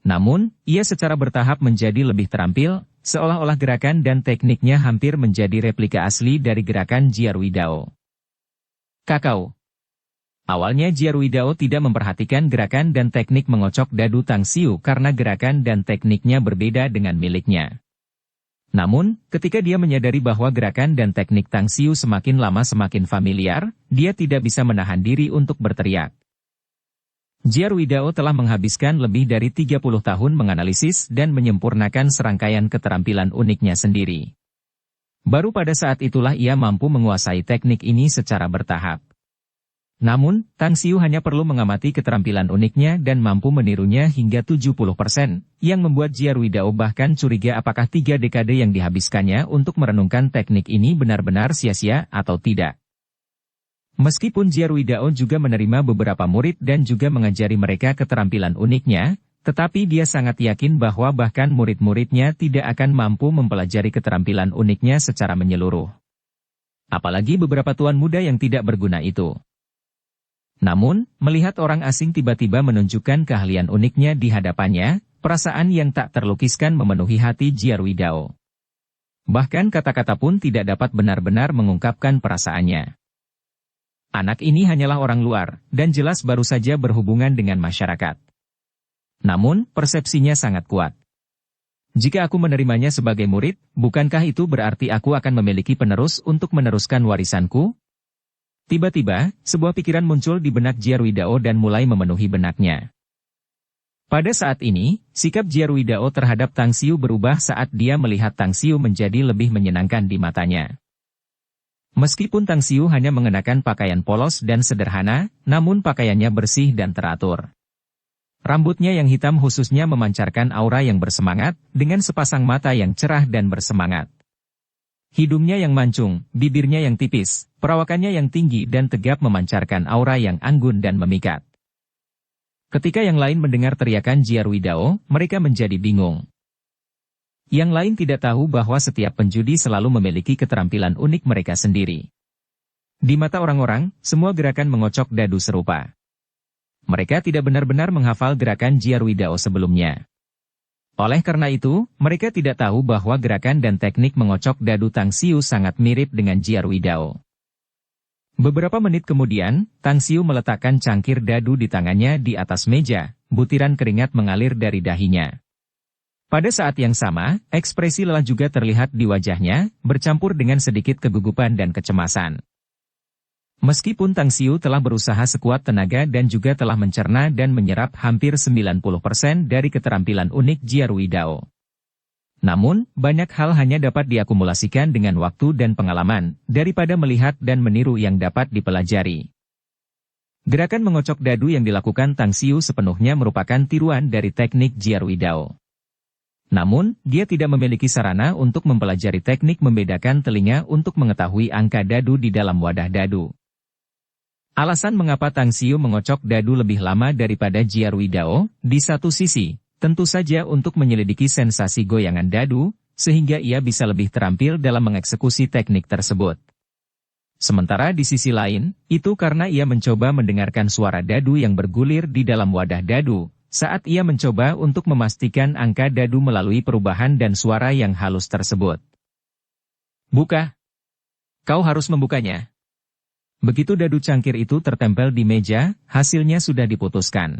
Namun, ia secara bertahap menjadi lebih terampil, seolah-olah gerakan dan tekniknya hampir menjadi replika asli dari gerakan Jia Ruidao. Kakao. Awalnya Jiaruidao tidak memperhatikan gerakan dan teknik mengocok dadu Tang Xiu karena gerakan dan tekniknya berbeda dengan miliknya. Namun, ketika dia menyadari bahwa gerakan dan teknik Tang Xiu semakin lama semakin familiar, dia tidak bisa menahan diri untuk berteriak. Jiaruidao telah menghabiskan lebih dari 30 tahun menganalisis dan menyempurnakan serangkaian keterampilan uniknya sendiri. Baru pada saat itulah ia mampu menguasai teknik ini secara bertahap. Namun, Tang Xiu hanya perlu mengamati keterampilan uniknya dan mampu menirunya hingga 70%, yang membuat Jiaruidao bahkan curiga apakah 3 dekade yang dihabiskannya untuk merenungkan teknik ini benar-benar sia-sia atau tidak. Meskipun Jiaruidao juga menerima beberapa murid dan juga mengajari mereka keterampilan uniknya, tetapi dia sangat yakin bahwa bahkan murid-muridnya tidak akan mampu mempelajari keterampilan uniknya secara menyeluruh. Apalagi beberapa tuan muda yang tidak berguna itu. Namun, melihat orang asing tiba-tiba menunjukkan keahlian uniknya di hadapannya, perasaan yang tak terlukiskan memenuhi hati Jiaruidao. Bahkan kata-kata pun tidak dapat benar-benar mengungkapkan perasaannya. Anak ini hanyalah orang luar, dan jelas baru saja berhubungan dengan masyarakat. Namun, persepsinya sangat kuat. Jika aku menerimanya sebagai murid, bukankah itu berarti aku akan memiliki penerus untuk meneruskan warisanku? Tiba-tiba, sebuah pikiran muncul di benak Jiaruidao dan mulai memenuhi benaknya. Pada saat ini, sikap Jiaruidao terhadap Tang Xiu berubah saat dia melihat Tang Xiu menjadi lebih menyenangkan di matanya. Meskipun Tang Xiu hanya mengenakan pakaian polos dan sederhana, namun pakaiannya bersih dan teratur. Rambutnya yang hitam khususnya memancarkan aura yang bersemangat, dengan sepasang mata yang cerah dan bersemangat. Hidungnya yang mancung, bibirnya yang tipis, perawakannya yang tinggi dan tegap memancarkan aura yang anggun dan memikat. Ketika yang lain mendengar teriakan Jiaruidao, mereka menjadi bingung. Yang lain tidak tahu bahwa setiap penjudi selalu memiliki keterampilan unik mereka sendiri. Di mata orang-orang, semua gerakan mengocok dadu serupa. Mereka tidak benar-benar menghafal gerakan Jiaruidao sebelumnya. Oleh karena itu, mereka tidak tahu bahwa gerakan dan teknik mengocok dadu Tang Xiu sangat mirip dengan Jiaruidao. Beberapa menit kemudian, Tang Xiu meletakkan cangkir dadu di tangannya di atas meja, butiran keringat mengalir dari dahinya. Pada saat yang sama, ekspresi lelah juga terlihat di wajahnya, bercampur dengan sedikit kegugupan dan kecemasan. Meskipun Tang Xiu telah berusaha sekuat tenaga dan juga telah mencerna dan menyerap hampir 90% dari keterampilan unik Jiaruidao. Namun, banyak hal hanya dapat diakumulasikan dengan waktu dan pengalaman, daripada melihat dan meniru yang dapat dipelajari. Gerakan mengocok dadu yang dilakukan Tang Xiu sepenuhnya merupakan tiruan dari teknik Jiaruidao. Namun, dia tidak memiliki sarana untuk mempelajari teknik membedakan telinga untuk mengetahui angka dadu di dalam wadah dadu. Alasan mengapa Tang Xiu mengocok dadu lebih lama daripada Jiaruidao, di satu sisi, tentu saja untuk menyelidiki sensasi goyangan dadu, sehingga ia bisa lebih terampil dalam mengeksekusi teknik tersebut. Sementara di sisi lain, itu karena ia mencoba mendengarkan suara dadu yang bergulir di dalam wadah dadu, saat ia mencoba untuk memastikan angka dadu melalui perubahan dan suara yang halus tersebut. Buka. Kau harus membukanya. Begitu dadu cangkir itu tertempel di meja, hasilnya sudah diputuskan.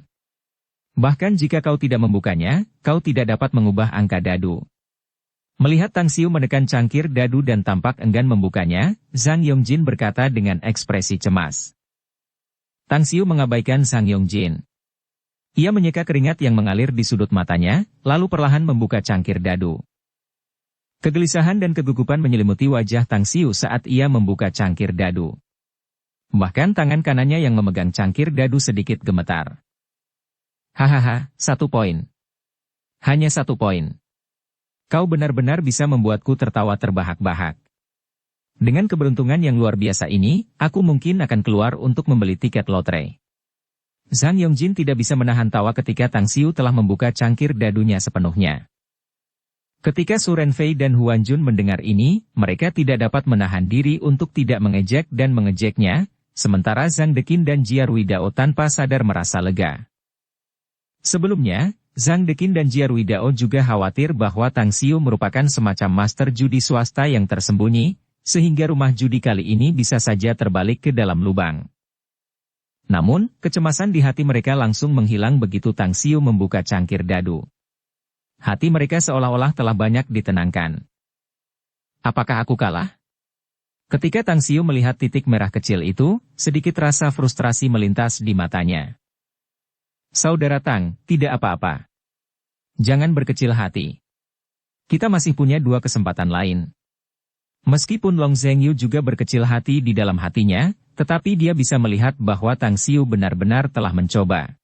Bahkan jika kau tidak membukanya, kau tidak dapat mengubah angka dadu. Melihat Tang Xiu menekan cangkir dadu dan tampak enggan membukanya, Zhang Yongjin berkata dengan ekspresi cemas. Tang Xiu mengabaikan Zhang Yongjin. Ia menyeka keringat yang mengalir di sudut matanya, lalu perlahan membuka cangkir dadu. Kegelisahan dan kegugupan menyelimuti wajah Tang Xiu saat ia membuka cangkir dadu. Bahkan tangan kanannya yang memegang cangkir dadu sedikit gemetar. Hahaha, 1 poin. Hanya 1 poin. Kau benar-benar bisa membuatku tertawa terbahak-bahak. Dengan keberuntungan yang luar biasa ini, aku mungkin akan keluar untuk membeli tiket lotre. Zhang Yongjin tidak bisa menahan tawa ketika Tang Xiu telah membuka cangkir dadunya sepenuhnya. Ketika Su Renfei dan Huan Jun mendengar ini, mereka tidak dapat menahan diri untuk tidak mengejek dan mengejeknya, sementara Zhang Deqin dan Jiaruidao tanpa sadar merasa lega. Sebelumnya, Zhang Deqin dan Jiaruidao juga khawatir bahwa Tang Xiu merupakan semacam master judi swasta yang tersembunyi, sehingga rumah judi kali ini bisa saja terbalik ke dalam lubang. Namun, kecemasan di hati mereka langsung menghilang begitu Tang Xiu membuka cangkir dadu. Hati mereka seolah-olah telah banyak ditenangkan. Apakah aku kalah? Ketika Tang Xiu melihat titik merah kecil itu, sedikit rasa frustrasi melintas di matanya. Saudara Tang, tidak apa-apa. Jangan berkecil hati. Kita masih punya 2 kesempatan lain. Meskipun Long Zhengyu juga berkecil hati di dalam hatinya, tetapi dia bisa melihat bahwa Tang Xiu benar-benar telah mencoba.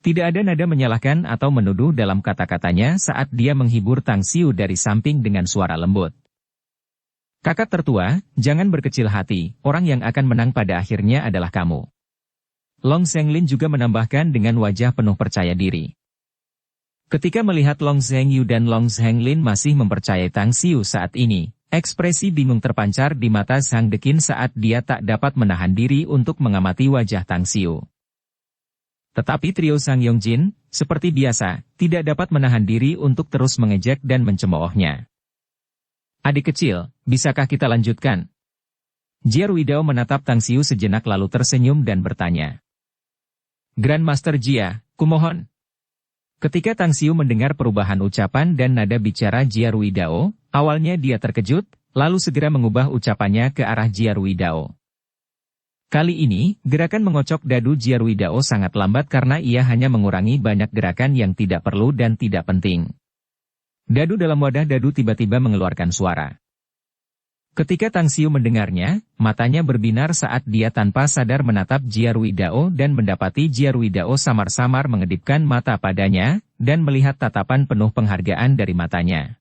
Tidak ada nada menyalahkan atau menuduh dalam kata-katanya saat dia menghibur Tang Xiu dari samping dengan suara lembut. Kakak tertua, jangan berkecil hati, orang yang akan menang pada akhirnya adalah kamu. Long Zhenglin juga menambahkan dengan wajah penuh percaya diri. Ketika melihat Long Zhengyu dan Long Zhenglin masih mempercayai Tang Xiu saat ini, ekspresi bingung terpancar di mata Zhang Deqin saat dia tak dapat menahan diri untuk mengamati wajah Tang Xiu. Tetapi trio Sang Yongjin, seperti biasa, tidak dapat menahan diri untuk terus mengejek dan mencemoohnya. Adik kecil, bisakah kita lanjutkan? Jia Ruidao menatap Tang Xiu sejenak lalu tersenyum dan bertanya. Grandmaster Jia, kumohon. Ketika Tang Xiu mendengar perubahan ucapan dan nada bicara Jia Ruidao, awalnya dia terkejut, lalu segera mengubah ucapannya ke arah Jia Ruidao. Kali ini, gerakan mengocok dadu Jia Ruidao sangat lambat karena ia hanya mengurangi banyak gerakan yang tidak perlu dan tidak penting. Dadu dalam wadah dadu tiba-tiba mengeluarkan suara. Ketika Tang Xiu mendengarnya, matanya berbinar saat dia tanpa sadar menatap Jia Ruidao dan mendapati Jia Ruidao samar-samar mengedipkan mata padanya, dan melihat tatapan penuh penghargaan dari matanya.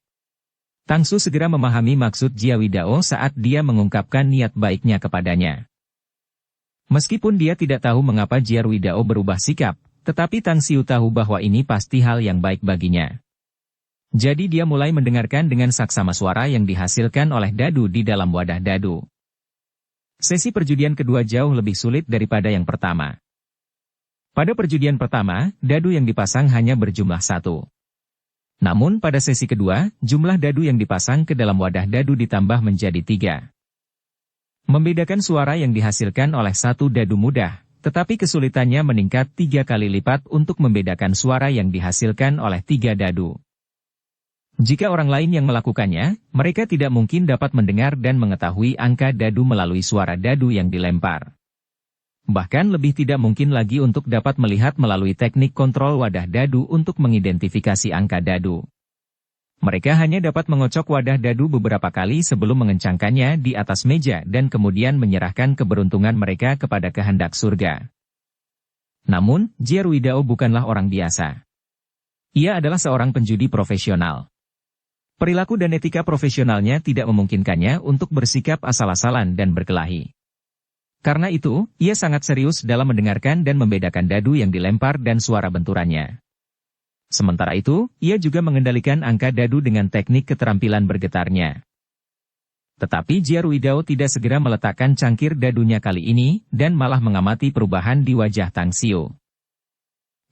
Tang Xiu segera memahami maksud Jia Ruidao saat dia mengungkapkan niat baiknya kepadanya. Meskipun dia tidak tahu mengapa Jia Ruidao berubah sikap, tetapi Tang Xiu tahu bahwa ini pasti hal yang baik baginya. Jadi dia mulai mendengarkan dengan saksama suara yang dihasilkan oleh dadu di dalam wadah dadu. Sesi perjudian kedua jauh lebih sulit daripada yang pertama. Pada perjudian pertama, dadu yang dipasang hanya berjumlah 1. Namun pada sesi kedua, jumlah dadu yang dipasang ke dalam wadah dadu ditambah menjadi 3. Membedakan suara yang dihasilkan oleh 1 dadu mudah, tetapi kesulitannya meningkat 3 kali lipat untuk membedakan suara yang dihasilkan oleh 3 dadu. Jika orang lain yang melakukannya, mereka tidak mungkin dapat mendengar dan mengetahui angka dadu melalui suara dadu yang dilempar. Bahkan lebih tidak mungkin lagi untuk dapat melihat melalui teknik kontrol wadah dadu untuk mengidentifikasi angka dadu. Mereka hanya dapat mengocok wadah dadu beberapa kali sebelum mengencangkannya di atas meja dan kemudian menyerahkan keberuntungan mereka kepada kehendak surga. Namun, Jia Ruidao bukanlah orang biasa. Ia adalah seorang penjudi profesional. Perilaku dan etika profesionalnya tidak memungkinkannya untuk bersikap asal-asalan dan berkelahi. Karena itu, ia sangat serius dalam mendengarkan dan membedakan dadu yang dilempar dan suara benturannya. Sementara itu, ia juga mengendalikan angka dadu dengan teknik keterampilan bergetarnya. Tetapi Jia Ruidao tidak segera meletakkan cangkir dadunya kali ini, dan malah mengamati perubahan di wajah Tang Xiu.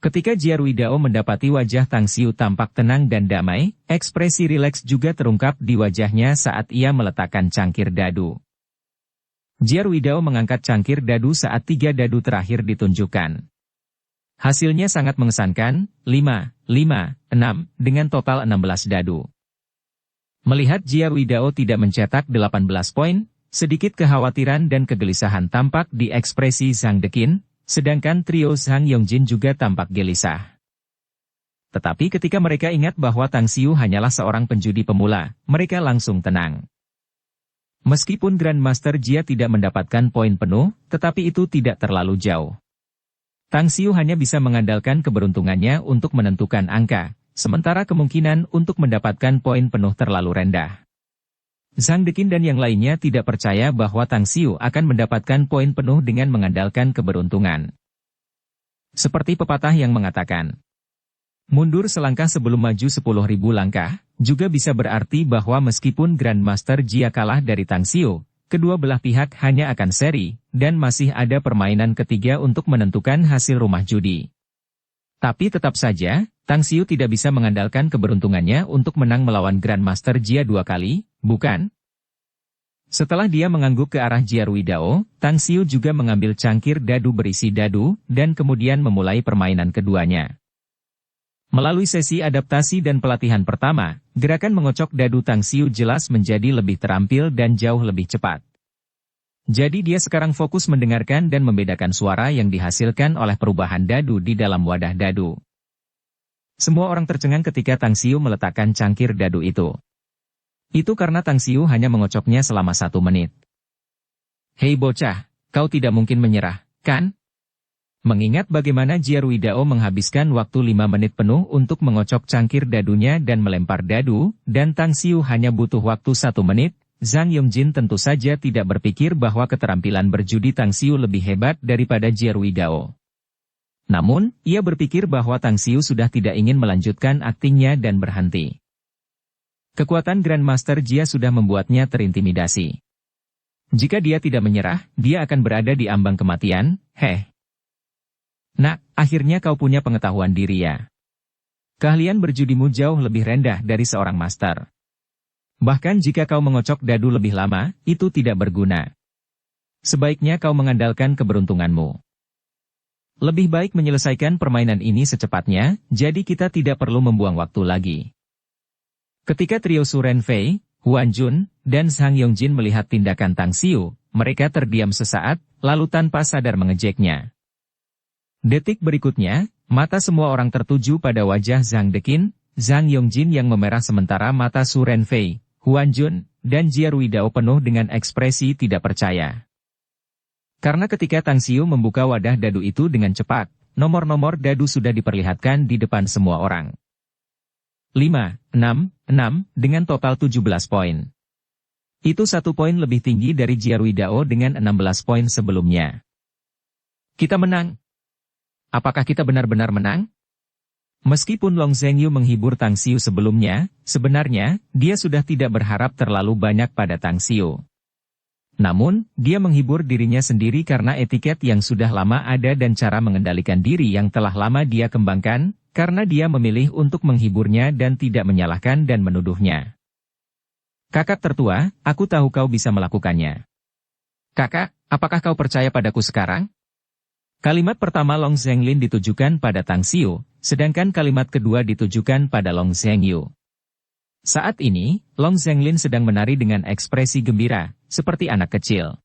Ketika Jia Ruidao mendapati wajah Tang Xiu tampak tenang dan damai, ekspresi rileks juga terungkap di wajahnya saat ia meletakkan cangkir dadu. Jia Ruidao mengangkat cangkir dadu saat 3 dadu terakhir ditunjukkan. Hasilnya sangat mengesankan, 5, 5, 6, dengan total 16 dadu. Melihat Jia Ruidao tidak mencetak 18 poin, sedikit kekhawatiran dan kegelisahan tampak di ekspresi Zhang Deqin, sedangkan trio Sang Yongjin juga tampak gelisah. Tetapi ketika mereka ingat bahwa Tang Xiu hanyalah seorang penjudi pemula, mereka langsung tenang. Meskipun Grandmaster Jia tidak mendapatkan poin penuh, tetapi itu tidak terlalu jauh. Tang Xiu hanya bisa mengandalkan keberuntungannya untuk menentukan angka, sementara kemungkinan untuk mendapatkan poin penuh terlalu rendah. Zhang Deqin dan yang lainnya tidak percaya bahwa Tang Xiu akan mendapatkan poin penuh dengan mengandalkan keberuntungan. Seperti pepatah yang mengatakan, mundur selangkah sebelum maju 10.000 langkah, juga bisa berarti bahwa meskipun Grandmaster Jia kalah dari Tang Xiu, kedua belah pihak hanya akan seri, dan masih ada permainan ketiga untuk menentukan hasil rumah judi. Tapi tetap saja, Tang Xiu tidak bisa mengandalkan keberuntungannya untuk menang melawan Grandmaster Jia 2 kali, bukan? Setelah dia mengangguk ke arah Jiarui Dao, Tang Xiu juga mengambil cangkir dadu berisi dadu, dan kemudian memulai permainan keduanya. Melalui sesi adaptasi dan pelatihan pertama, gerakan mengocok dadu Tang Xiu jelas menjadi lebih terampil dan jauh lebih cepat. Jadi dia sekarang fokus mendengarkan dan membedakan suara yang dihasilkan oleh perubahan dadu di dalam wadah dadu. Semua orang tercengang ketika Tang Xiu meletakkan cangkir dadu itu. Itu karena Tang Xiu hanya mengocoknya selama 1 menit. Hei bocah, kau tidak mungkin menyerah, kan? Mengingat bagaimana Jiarui Dao menghabiskan waktu 5 menit penuh untuk mengocok cangkir dadunya dan melempar dadu, dan Tang Xiu hanya butuh waktu 1 menit, Zhang Yongjin tentu saja tidak berpikir bahwa keterampilan berjudi Tang Xiu lebih hebat daripada Jiarui Dao. Namun, ia berpikir bahwa Tang Xiu sudah tidak ingin melanjutkan aktingnya dan berhenti. Kekuatan Grandmaster Jia sudah membuatnya terintimidasi. Jika dia tidak menyerah, dia akan berada di ambang kematian, Nak, akhirnya kau punya pengetahuan diri ya. Keahlian berjudimu jauh lebih rendah dari seorang master. Bahkan jika kau mengocok dadu lebih lama, itu tidak berguna. Sebaiknya kau mengandalkan keberuntunganmu. Lebih baik menyelesaikan permainan ini secepatnya, jadi kita tidak perlu membuang waktu lagi. Ketika trio Su Renfei, Huan Jun, dan Zhang Yongjin melihat tindakan Tang Xiu, mereka terdiam sesaat, lalu tanpa sadar mengejeknya. Detik berikutnya, mata semua orang tertuju pada wajah Zhang Deqin, Zhang Yongjin yang memerah sementara mata Su Renfei, Huan Jun, dan Jiarui Dao penuh dengan ekspresi tidak percaya. Karena ketika Tang Xiu membuka wadah dadu itu dengan cepat, nomor-nomor dadu sudah diperlihatkan di depan semua orang. 5, 6, 6, dengan total 17 poin. Itu 1 poin lebih tinggi dari Jiarui Dao dengan 16 poin sebelumnya. Kita menang. Apakah kita benar-benar menang? Meskipun Long Zhengyu menghibur Tang Xiu sebelumnya, sebenarnya, dia sudah tidak berharap terlalu banyak pada Tang Xiu. Namun, dia menghibur dirinya sendiri karena etiket yang sudah lama ada dan cara mengendalikan diri yang telah lama dia kembangkan, karena dia memilih untuk menghiburnya dan tidak menyalahkan dan menuduhnya. Kakak tertua, aku tahu kau bisa melakukannya. Kakak, apakah kau percaya padaku sekarang? Kalimat pertama Long Zhenglin ditujukan pada Tang Xiu, sedangkan kalimat kedua ditujukan pada Long Zhengyu. Saat ini, Long Zhenglin sedang menari dengan ekspresi gembira, seperti anak kecil.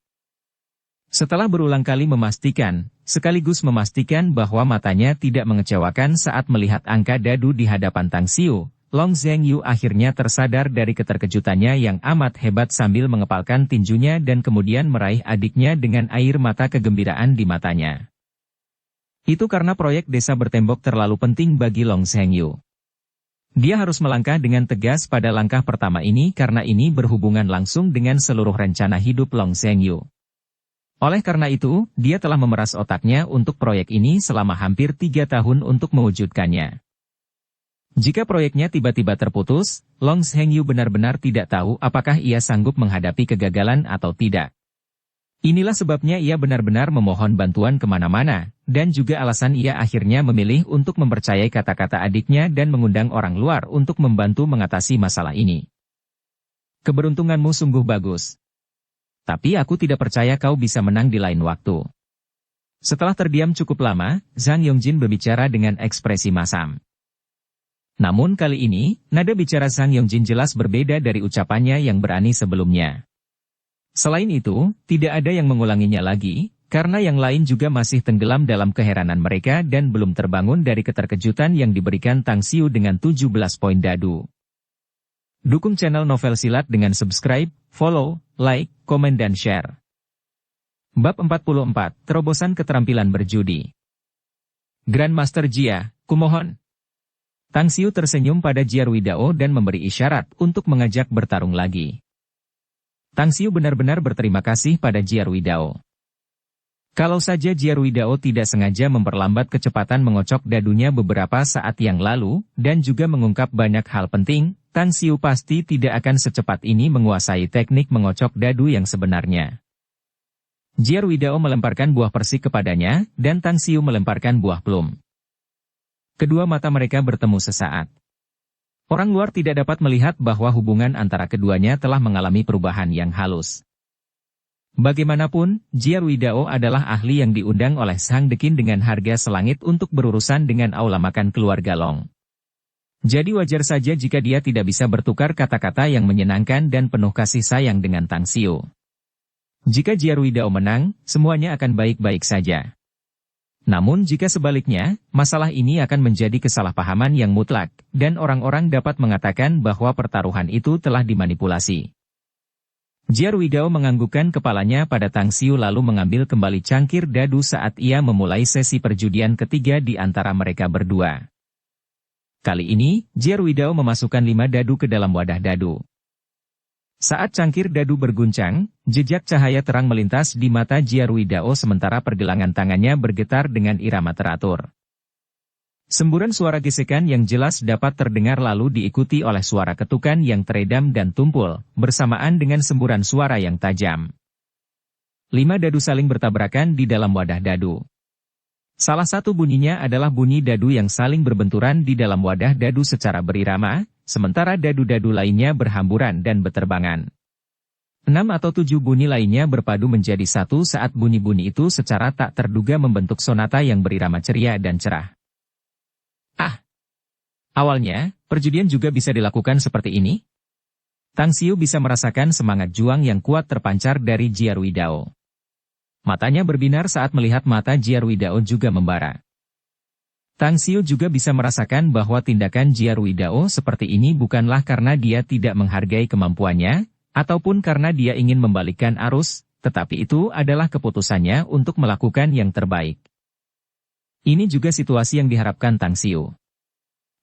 Setelah berulang kali memastikan, sekaligus memastikan bahwa matanya tidak mengecewakan saat melihat angka dadu di hadapan Tang Xiu, Long Zhengyu akhirnya tersadar dari keterkejutannya yang amat hebat sambil mengepalkan tinjunya dan kemudian meraih adiknya dengan air mata kegembiraan di matanya. Itu karena proyek desa bertembok terlalu penting bagi Long Zhengyu. Dia harus melangkah dengan tegas pada langkah pertama ini karena ini berhubungan langsung dengan seluruh rencana hidup Long Zhengyu. Oleh karena itu, dia telah memeras otaknya untuk proyek ini selama hampir 3 tahun untuk mewujudkannya. Jika proyeknya tiba-tiba terputus, Long Zhengyu benar-benar tidak tahu apakah ia sanggup menghadapi kegagalan atau tidak. Inilah sebabnya ia benar-benar memohon bantuan kemana-mana, dan juga alasan ia akhirnya memilih untuk mempercayai kata-kata adiknya dan mengundang orang luar untuk membantu mengatasi masalah ini. Keberuntunganmu sungguh bagus. Tapi aku tidak percaya kau bisa menang di lain waktu. Setelah terdiam cukup lama, Zhang Yongjin berbicara dengan ekspresi masam. Namun kali ini, nada bicara Zhang Yongjin jelas berbeda dari ucapannya yang berani sebelumnya. Selain itu, tidak ada yang mengulanginya lagi, karena yang lain juga masih tenggelam dalam keheranan mereka dan belum terbangun dari keterkejutan yang diberikan Tang Xiu dengan 17 poin dadu. Dukung channel Novel Silat dengan subscribe, follow, like, komen dan share. Bab 44, Terobosan Keterampilan Berjudi. Grandmaster Jia, kumohon. Tang Xiu tersenyum pada Jiarui Dao dan memberi isyarat untuk mengajak bertarung lagi. Tang Xiu benar-benar berterima kasih pada Jiarui Dao. Kalau saja Jiarui Dao tidak sengaja memperlambat kecepatan mengocok dadunya beberapa saat yang lalu, dan juga mengungkap banyak hal penting, Tang Xiu pasti tidak akan secepat ini menguasai teknik mengocok dadu yang sebenarnya. Jiarui Dao melemparkan buah persik kepadanya, dan Tang Xiu melemparkan buah plum. Kedua mata mereka bertemu sesaat. Orang luar tidak dapat melihat bahwa hubungan antara keduanya telah mengalami perubahan yang halus. Bagaimanapun, Jia Ruidao adalah ahli yang diundang oleh Sang Dekin dengan harga selangit untuk berurusan dengan aula makan keluarga Long. Jadi wajar saja jika dia tidak bisa bertukar kata-kata yang menyenangkan dan penuh kasih sayang dengan Tang Xiu. Jika Jia Ruidao menang, semuanya akan baik-baik saja. Namun jika sebaliknya, masalah ini akan menjadi kesalahpahaman yang mutlak, dan orang-orang dapat mengatakan bahwa pertaruhan itu telah dimanipulasi. Jia Ruidao menganggukkan kepalanya pada Tang Xiu lalu mengambil kembali cangkir dadu saat ia memulai sesi perjudian ketiga di antara mereka berdua. Kali ini, Jia Ruidao memasukkan 5 dadu ke dalam wadah dadu. Saat cangkir dadu berguncang, jejak cahaya terang melintas di mata Jia Ruidao sementara pergelangan tangannya bergetar dengan irama teratur. Semburan suara gesekan yang jelas dapat terdengar lalu diikuti oleh suara ketukan yang teredam dan tumpul, bersamaan dengan semburan suara yang tajam. 5 dadu saling bertabrakan di dalam wadah dadu. Salah satu bunyinya adalah bunyi dadu yang saling berbenturan di dalam wadah dadu secara berirama, sementara dadu-dadu lainnya berhamburan dan beterbangan. 6 atau 7 bunyi lainnya berpadu menjadi satu saat bunyi-bunyi itu secara tak terduga membentuk sonata yang berirama ceria dan cerah. Awalnya, perjudian juga bisa dilakukan seperti ini? Tang Xiu bisa merasakan semangat juang yang kuat terpancar dari Jia Ruidao. Matanya berbinar saat melihat mata Jia Ruidao juga membara. Tang Xiu juga bisa merasakan bahwa tindakan Jia Ruidao seperti ini bukanlah karena dia tidak menghargai kemampuannya, ataupun karena dia ingin membalikkan arus, tetapi itu adalah keputusannya untuk melakukan yang terbaik. Ini juga situasi yang diharapkan Tang Xiu.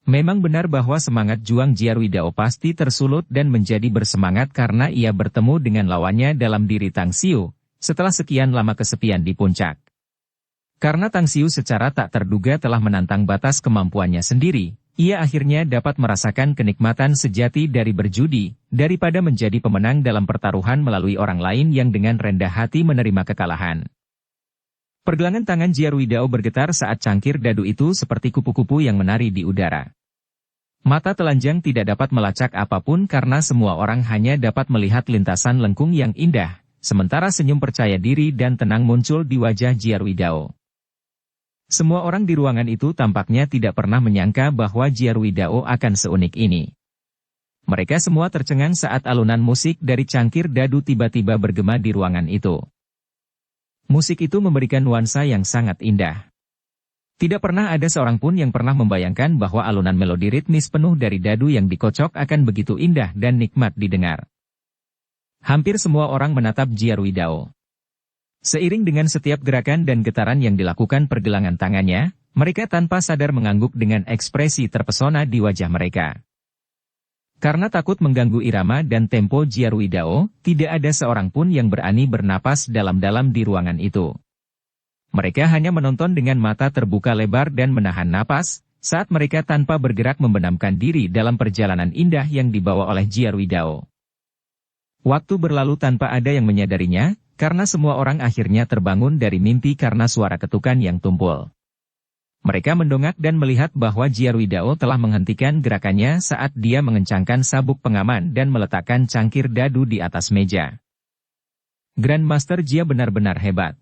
Memang benar bahwa semangat juang Jia Ruidao pasti tersulut dan menjadi bersemangat karena ia bertemu dengan lawannya dalam diri Tang Xiu, setelah sekian lama kesepian di puncak. Karena Tang Xiu secara tak terduga telah menantang batas kemampuannya sendiri, ia akhirnya dapat merasakan kenikmatan sejati dari berjudi, daripada menjadi pemenang dalam pertaruhan melalui orang lain yang dengan rendah hati menerima kekalahan. Pergelangan tangan Jia Ruidao bergetar saat cangkir dadu itu seperti kupu-kupu yang menari di udara. Mata telanjang tidak dapat melacak apapun karena semua orang hanya dapat melihat lintasan lengkung yang indah, sementara senyum percaya diri dan tenang muncul di wajah Jia Ruidao. Semua orang di ruangan itu tampaknya tidak pernah menyangka bahwa Jia Ruidao akan seunik ini. Mereka semua tercengang saat alunan musik dari cangkir dadu tiba-tiba bergema di ruangan itu. Musik itu memberikan nuansa yang sangat indah. Tidak pernah ada seorang pun yang pernah membayangkan bahwa alunan melodi ritmis penuh dari dadu yang dikocok akan begitu indah dan nikmat didengar. Hampir semua orang menatap Jia Ruidao. Seiring dengan setiap gerakan dan getaran yang dilakukan pergelangan tangannya, mereka tanpa sadar mengangguk dengan ekspresi terpesona di wajah mereka. Karena takut mengganggu irama dan tempo Jia Ruidao, tidak ada seorang pun yang berani bernapas dalam-dalam di ruangan itu. Mereka hanya menonton dengan mata terbuka lebar dan menahan napas, saat mereka tanpa bergerak membenamkan diri dalam perjalanan indah yang dibawa oleh Jia Ruidao. Waktu berlalu tanpa ada yang menyadarinya, karena semua orang akhirnya terbangun dari mimpi karena suara ketukan yang tumpul. Mereka mendongak dan melihat bahwa Jia Ruidao telah menghentikan gerakannya saat dia mengencangkan sabuk pengaman dan meletakkan cangkir dadu di atas meja. Grandmaster Jia benar-benar hebat.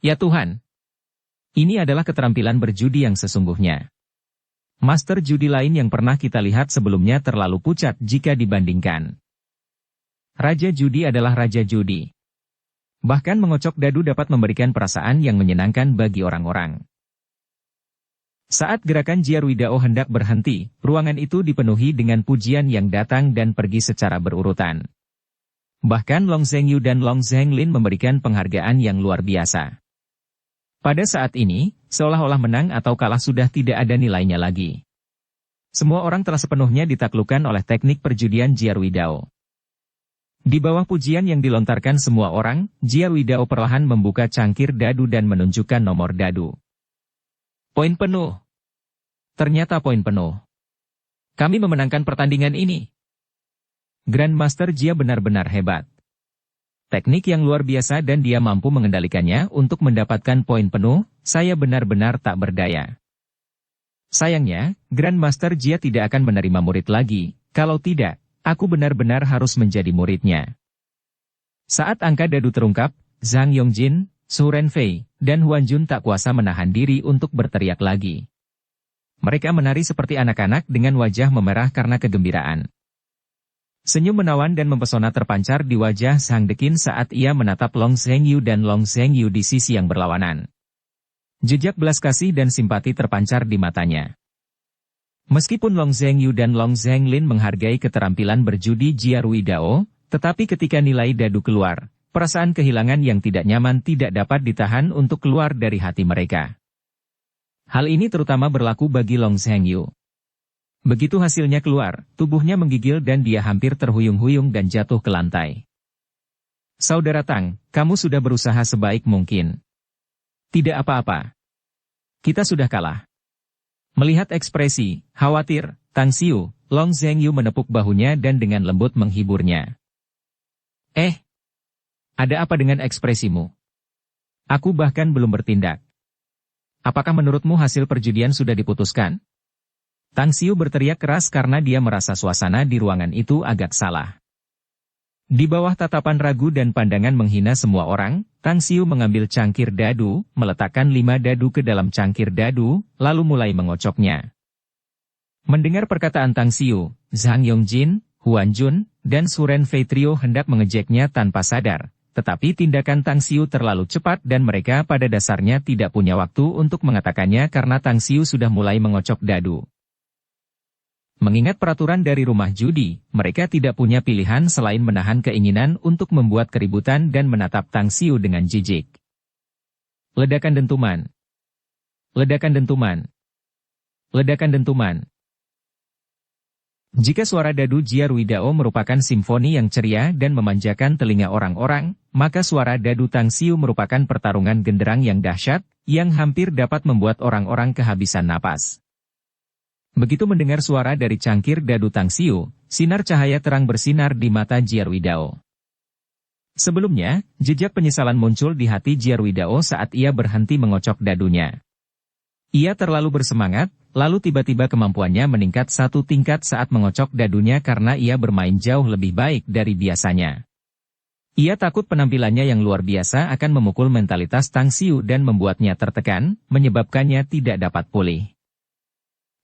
Ya Tuhan! Ini adalah keterampilan berjudi yang sesungguhnya. Master judi lain yang pernah kita lihat sebelumnya terlalu pucat jika dibandingkan. Raja judi adalah raja judi. Bahkan mengocok dadu dapat memberikan perasaan yang menyenangkan bagi orang-orang. Saat gerakan Jia Ruidao hendak berhenti, ruangan itu dipenuhi dengan pujian yang datang dan pergi secara berurutan. Bahkan Long Zhengyu dan Long Zhenglin memberikan penghargaan yang luar biasa. Pada saat ini, seolah-olah menang atau kalah sudah tidak ada nilainya lagi. Semua orang telah sepenuhnya ditaklukkan oleh teknik perjudian Jia Ruidao. Di bawah pujian yang dilontarkan semua orang, Jia Ruidao perlahan membuka cangkir dadu dan menunjukkan nomor dadu. Poin penuh. Ternyata poin penuh. Kami memenangkan pertandingan ini. Grandmaster Jia benar-benar hebat. Teknik yang luar biasa dan dia mampu mengendalikannya untuk mendapatkan poin penuh, saya benar-benar tak berdaya. Sayangnya, Grandmaster Jia tidak akan menerima murid lagi, kalau tidak, aku benar-benar harus menjadi muridnya. Saat angka dadu terungkap, Zhang Yongjin, Su Renfei, dan Huan Jun tak kuasa menahan diri untuk berteriak lagi. Mereka menari seperti anak-anak dengan wajah memerah karena kegembiraan. Senyum menawan dan mempesona terpancar di wajah Zhang Deqin saat ia menatap Long Zhengyu dan Long Zhengyu di sisi yang berlawanan. Jejak belas kasih dan simpati terpancar di matanya. Meskipun Long Zhengyu dan Long Zhenglin menghargai keterampilan berjudi Jia Ruidao, tetapi ketika nilai dadu keluar, perasaan kehilangan yang tidak nyaman tidak dapat ditahan untuk keluar dari hati mereka. Hal ini terutama berlaku bagi Long Zhengyu. Begitu hasilnya keluar, tubuhnya menggigil dan dia hampir terhuyung-huyung dan jatuh ke lantai. Saudara Tang, kamu sudah berusaha sebaik mungkin. Tidak apa-apa. Kita sudah kalah. Melihat ekspresi khawatir Tang Xiu, Long Zhengyu menepuk bahunya dan dengan lembut menghiburnya. Ada apa dengan ekspresimu? Aku bahkan belum bertindak. Apakah menurutmu hasil perjudian sudah diputuskan? Tang Xiu berteriak keras karena dia merasa suasana di ruangan itu agak salah. Di bawah tatapan ragu dan pandangan menghina semua orang, Tang Xiu mengambil cangkir dadu, meletakkan 5 dadu ke dalam cangkir dadu, lalu mulai mengocoknya. Mendengar perkataan Tang Xiu, Zhang Yongjin, Huan Jun, dan Su Renfei trio hendak mengejeknya tanpa sadar, tetapi tindakan Tang Xiu terlalu cepat dan mereka pada dasarnya tidak punya waktu untuk mengatakannya karena Tang Xiu sudah mulai mengocok dadu. Mengingat peraturan dari rumah judi, mereka tidak punya pilihan selain menahan keinginan untuk membuat keributan dan menatap Tang Xiu dengan jijik. Ledakan dentuman. Ledakan dentuman. Ledakan dentuman. Jika suara dadu Jia Ruidao merupakan simfoni yang ceria dan memanjakan telinga orang-orang, maka suara dadu Tang Xiu merupakan pertarungan genderang yang dahsyat, yang hampir dapat membuat orang-orang kehabisan napas. Begitu mendengar suara dari cangkir dadu Tang Xiu, sinar cahaya terang bersinar di mata Jia Ruidao. Sebelumnya, jejak penyesalan muncul di hati Jia Ruidao saat ia berhenti mengocok dadunya. Ia terlalu bersemangat, lalu tiba-tiba kemampuannya meningkat 1 tingkat saat mengocok dadunya karena ia bermain jauh lebih baik dari biasanya. Ia takut penampilannya yang luar biasa akan memukul mentalitas Tang Xiu dan membuatnya tertekan, menyebabkannya tidak dapat pulih.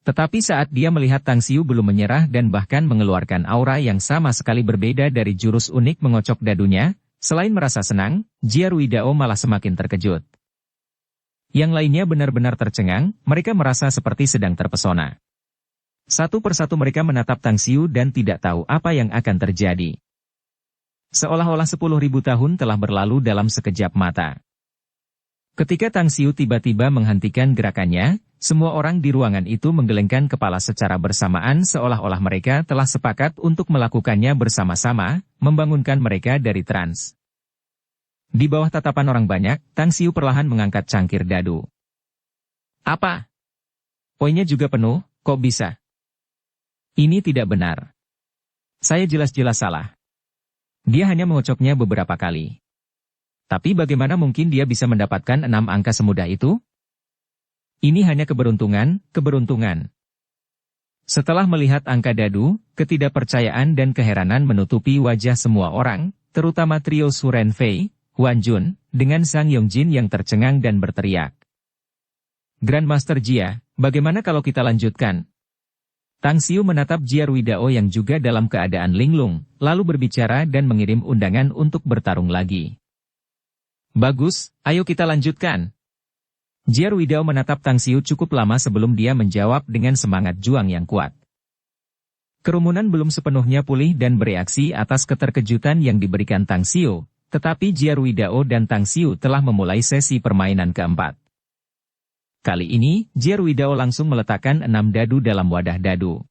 Tetapi saat dia melihat Tang Xiu belum menyerah dan bahkan mengeluarkan aura yang sama sekali berbeda dari jurus unik mengocok dadunya, selain merasa senang, Jia Ruidao malah semakin terkejut. Yang lainnya benar-benar tercengang, mereka merasa seperti sedang terpesona. Satu persatu mereka menatap Tang Xiu dan tidak tahu apa yang akan terjadi. Seolah-olah 10.000 tahun telah berlalu dalam sekejap mata. Ketika Tang Xiu tiba-tiba menghentikan gerakannya, semua orang di ruangan itu menggelengkan kepala secara bersamaan seolah-olah mereka telah sepakat untuk melakukannya bersama-sama, membangunkan mereka dari trans. Di bawah tatapan orang banyak, Tang Xiu perlahan mengangkat cangkir dadu. Apa? Poinnya juga penuh, kok bisa? Ini tidak benar. Saya jelas-jelas salah. Dia hanya mengocoknya beberapa kali. Tapi bagaimana mungkin dia bisa mendapatkan 6 angka semudah itu? Ini hanya keberuntungan. Setelah melihat angka dadu, ketidakpercayaan dan keheranan menutupi wajah semua orang, terutama trio Su Renfei, Huan Jun, dengan Zhang Yongjin yang tercengang dan berteriak. Grandmaster Jia, bagaimana kalau kita lanjutkan? Tang Xiu menatap Jia Ruidao yang juga dalam keadaan linglung, lalu berbicara dan mengirim undangan untuk bertarung lagi. Bagus, ayo kita lanjutkan. Jia Ruidao menatap Tang Xiu cukup lama sebelum dia menjawab dengan semangat juang yang kuat. Kerumunan belum sepenuhnya pulih dan bereaksi atas keterkejutan yang diberikan Tang Xiu, tetapi Jia Ruidao dan Tang Xiu telah memulai sesi permainan keempat. Kali ini, Jia Ruidao langsung meletakkan 6 dadu dalam wadah dadu.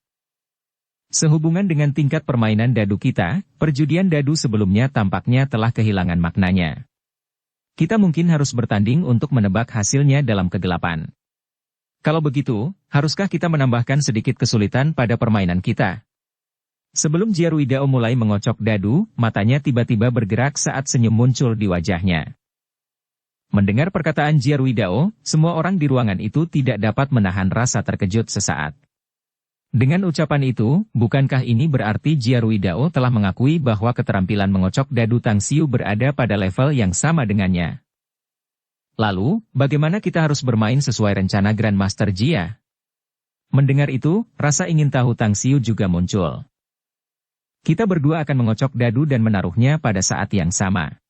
Sehubungan dengan tingkat permainan dadu kita, perjudian dadu sebelumnya tampaknya telah kehilangan maknanya. Kita mungkin harus bertanding untuk menebak hasilnya dalam kegelapan. Kalau begitu, haruskah kita menambahkan sedikit kesulitan pada permainan kita? Sebelum Jia Ruidao mulai mengocok dadu, matanya tiba-tiba bergerak saat senyum muncul di wajahnya. Mendengar perkataan Jia Ruidao, semua orang di ruangan itu tidak dapat menahan rasa terkejut sesaat. Dengan ucapan itu, bukankah ini berarti Jia Ruidao telah mengakui bahwa keterampilan mengocok dadu Tang Xiu berada pada level yang sama dengannya? Lalu, bagaimana kita harus bermain sesuai rencana Grandmaster Jia? Mendengar itu, rasa ingin tahu Tang Xiu juga muncul. Kita berdua akan mengocok dadu dan menaruhnya pada saat yang sama.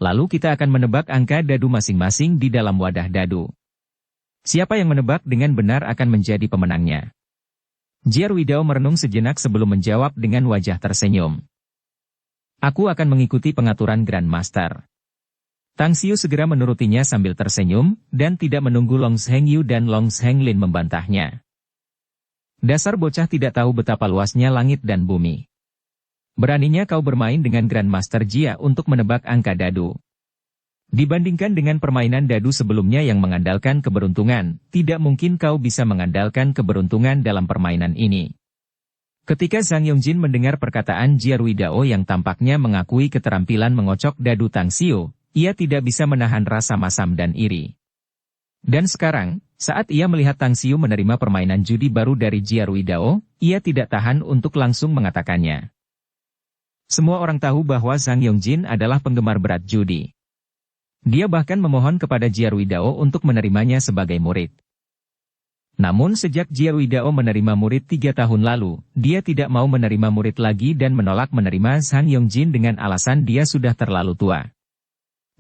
Lalu kita akan menebak angka dadu masing-masing di dalam wadah dadu. Siapa yang menebak dengan benar akan menjadi pemenangnya. Jia Ruidao merenung sejenak sebelum menjawab dengan wajah tersenyum. Aku akan mengikuti pengaturan Grandmaster. Tang Xiu segera menurutinya sambil tersenyum, dan tidak menunggu Long Zhengyu dan Long Zhenglin membantahnya. Dasar bocah tidak tahu betapa luasnya langit dan bumi. Beraninya kau bermain dengan Grandmaster Jia untuk menebak angka dadu. Dibandingkan dengan permainan dadu sebelumnya yang mengandalkan keberuntungan, tidak mungkin kau bisa mengandalkan keberuntungan dalam permainan ini. Ketika Zhang Yongjin mendengar perkataan Jia Ruidao yang tampaknya mengakui keterampilan mengocok dadu Tang Xiu, ia tidak bisa menahan rasa masam dan iri. Dan sekarang, saat ia melihat Tang Xiu menerima permainan judi baru dari Jia Ruidao, ia tidak tahan untuk langsung mengatakannya. Semua orang tahu bahwa Zhang Yongjin adalah penggemar berat judi. Dia bahkan memohon kepada Jia Ruidao untuk menerimanya sebagai murid. Namun sejak Jia Ruidao menerima murid 3 tahun lalu, dia tidak mau menerima murid lagi dan menolak menerima Zhang Yongjin dengan alasan dia sudah terlalu tua.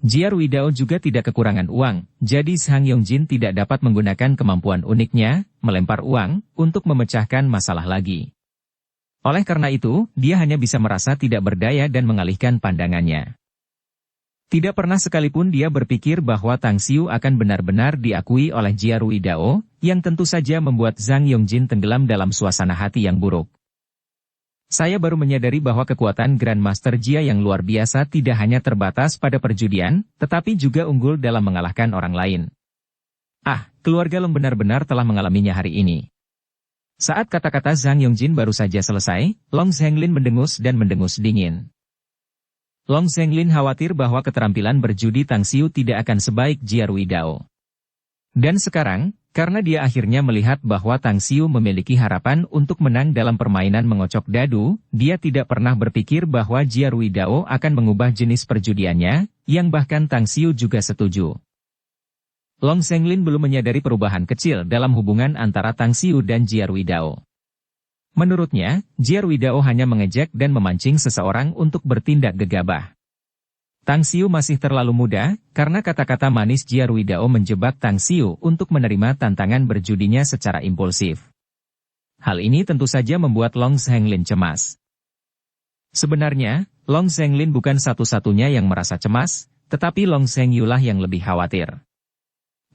Jia Ruidao juga tidak kekurangan uang, jadi Zhang Yongjin tidak dapat menggunakan kemampuan uniknya, melempar uang, untuk memecahkan masalah lagi. Oleh karena itu, dia hanya bisa merasa tidak berdaya dan mengalihkan pandangannya. Tidak pernah sekalipun dia berpikir bahwa Tang Xiu akan benar-benar diakui oleh Jia Ruidao, yang tentu saja membuat Zhang Yongjin tenggelam dalam suasana hati yang buruk. Saya baru menyadari bahwa kekuatan Grandmaster Jia yang luar biasa tidak hanya terbatas pada perjudian, tetapi juga unggul dalam mengalahkan orang lain. Ah, keluarga Long benar-benar telah mengalaminya hari ini. Saat kata-kata Zhang Yongjin baru saja selesai, Long Zhenglin mendengus dan mendengus dingin. Long Zhenglin khawatir bahwa keterampilan berjudi Tang Xiu tidak akan sebaik Jia Ruidao. Dan sekarang, karena dia akhirnya melihat bahwa Tang Xiu memiliki harapan untuk menang dalam permainan mengocok dadu, dia tidak pernah berpikir bahwa Jia Ruidao akan mengubah jenis perjudiannya, yang bahkan Tang Xiu juga setuju. Long Zhenglin belum menyadari perubahan kecil dalam hubungan antara Tang Xiu dan Jia Ruidao. Menurutnya, Jia Ruidao hanya mengejek dan memancing seseorang untuk bertindak gegabah. Tang Xiu masih terlalu muda, karena kata-kata manis Jia Ruidao menjebak Tang Xiu untuk menerima tantangan berjudinya secara impulsif. Hal ini tentu saja membuat Long Zhenglin cemas. Sebenarnya, Long Zhenglin bukan satu-satunya yang merasa cemas, tetapi Long Zhengyu lah yang lebih khawatir.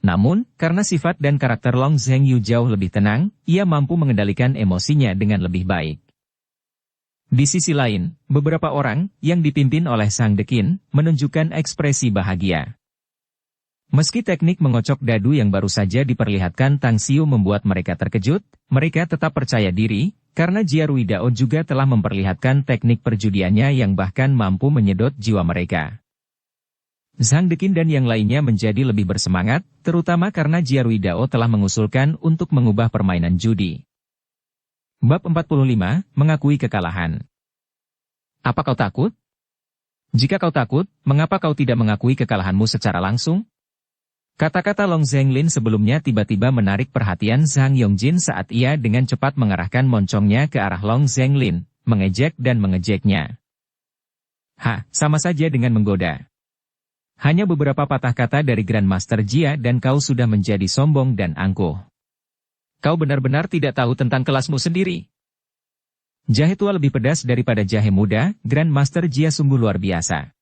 Namun, karena sifat dan karakter Long Zhengyu jauh lebih tenang, ia mampu mengendalikan emosinya dengan lebih baik. Di sisi lain, beberapa orang, yang dipimpin oleh Sang Dekin, menunjukkan ekspresi bahagia. Meski teknik mengocok dadu yang baru saja diperlihatkan Tang Xiu membuat mereka terkejut, mereka tetap percaya diri, karena Jia Ruidao juga telah memperlihatkan teknik perjudiannya yang bahkan mampu menyedot jiwa mereka. Zhang Dekin dan yang lainnya menjadi lebih bersemangat, terutama karena Jia Ruidao telah mengusulkan untuk mengubah permainan judi. Bab 45, Mengakui Kekalahan. Apa kau takut? Jika kau takut, mengapa kau tidak mengakui kekalahanmu secara langsung? Kata-kata Long Zhenglin sebelumnya tiba-tiba menarik perhatian Zhang Yongjin saat ia dengan cepat mengarahkan moncongnya ke arah Long Zhenglin, mengejek dan mengejeknya. Sama saja dengan menggoda. Hanya beberapa patah kata dari Grandmaster Jia dan kau sudah menjadi sombong dan angkuh. Kau benar-benar tidak tahu tentang kelasmu sendiri. Jahe tua lebih pedas daripada jahe muda, Grandmaster Jia sungguh luar biasa.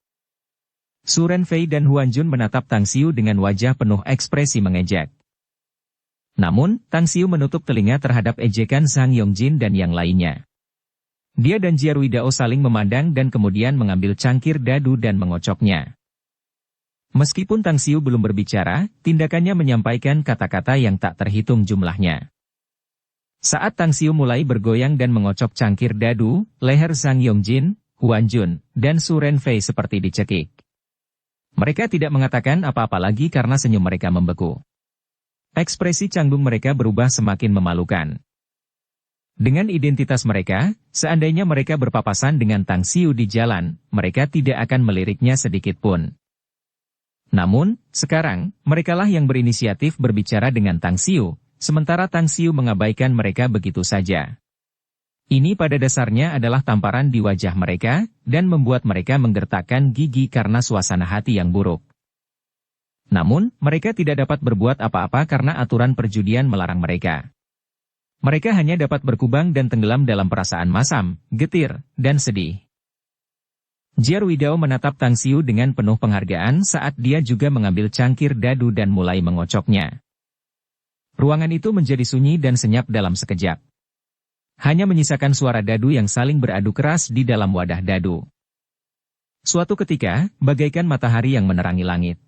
Su Renfei dan Huan Jun menatap Tang Xiu dengan wajah penuh ekspresi mengejek. Namun, Tang Xiu menutup telinga terhadap ejekan Zhang Yongjin dan yang lainnya. Dia dan Jia Ruidao saling memandang dan kemudian mengambil cangkir dadu dan mengocoknya. Meskipun Tang Xiu belum berbicara, tindakannya menyampaikan kata-kata yang tak terhitung jumlahnya. Saat Tang Xiu mulai bergoyang dan mengocok cangkir dadu, leher Zhang Yongjin, Huan Jun, dan Su Renfei seperti dicekik. Mereka tidak mengatakan apa-apa lagi karena senyum mereka membeku. Ekspresi canggung mereka berubah semakin memalukan. Dengan identitas mereka, seandainya mereka berpapasan dengan Tang Xiu di jalan, mereka tidak akan meliriknya sedikit pun. Namun, sekarang, merekalah yang berinisiatif berbicara dengan Tang Xiu, sementara Tang Xiu mengabaikan mereka begitu saja. Ini pada dasarnya adalah tamparan di wajah mereka, dan membuat mereka menggertakkan gigi karena suasana hati yang buruk. Namun, mereka tidak dapat berbuat apa-apa karena aturan perjudian melarang mereka. Mereka hanya dapat berkubang dan tenggelam dalam perasaan masam, getir, dan sedih. Jiar Widao menatap Tang Xiu dengan penuh penghargaan saat dia juga mengambil cangkir dadu dan mulai mengocoknya. Ruangan itu menjadi sunyi dan senyap dalam sekejap. Hanya menyisakan suara dadu yang saling beradu keras di dalam wadah dadu. Suatu ketika, bagaikan matahari yang menerangi langit.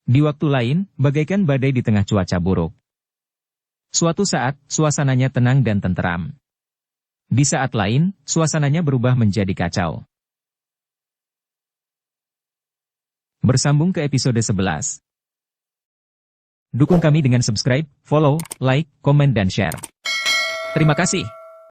Di waktu lain, bagaikan badai di tengah cuaca buruk. Suatu saat, suasananya tenang dan tenteram. Di saat lain, suasananya berubah menjadi kacau. Bersambung ke episode 11. Dukung kami dengan subscribe, follow, like, komen dan share. Terima kasih.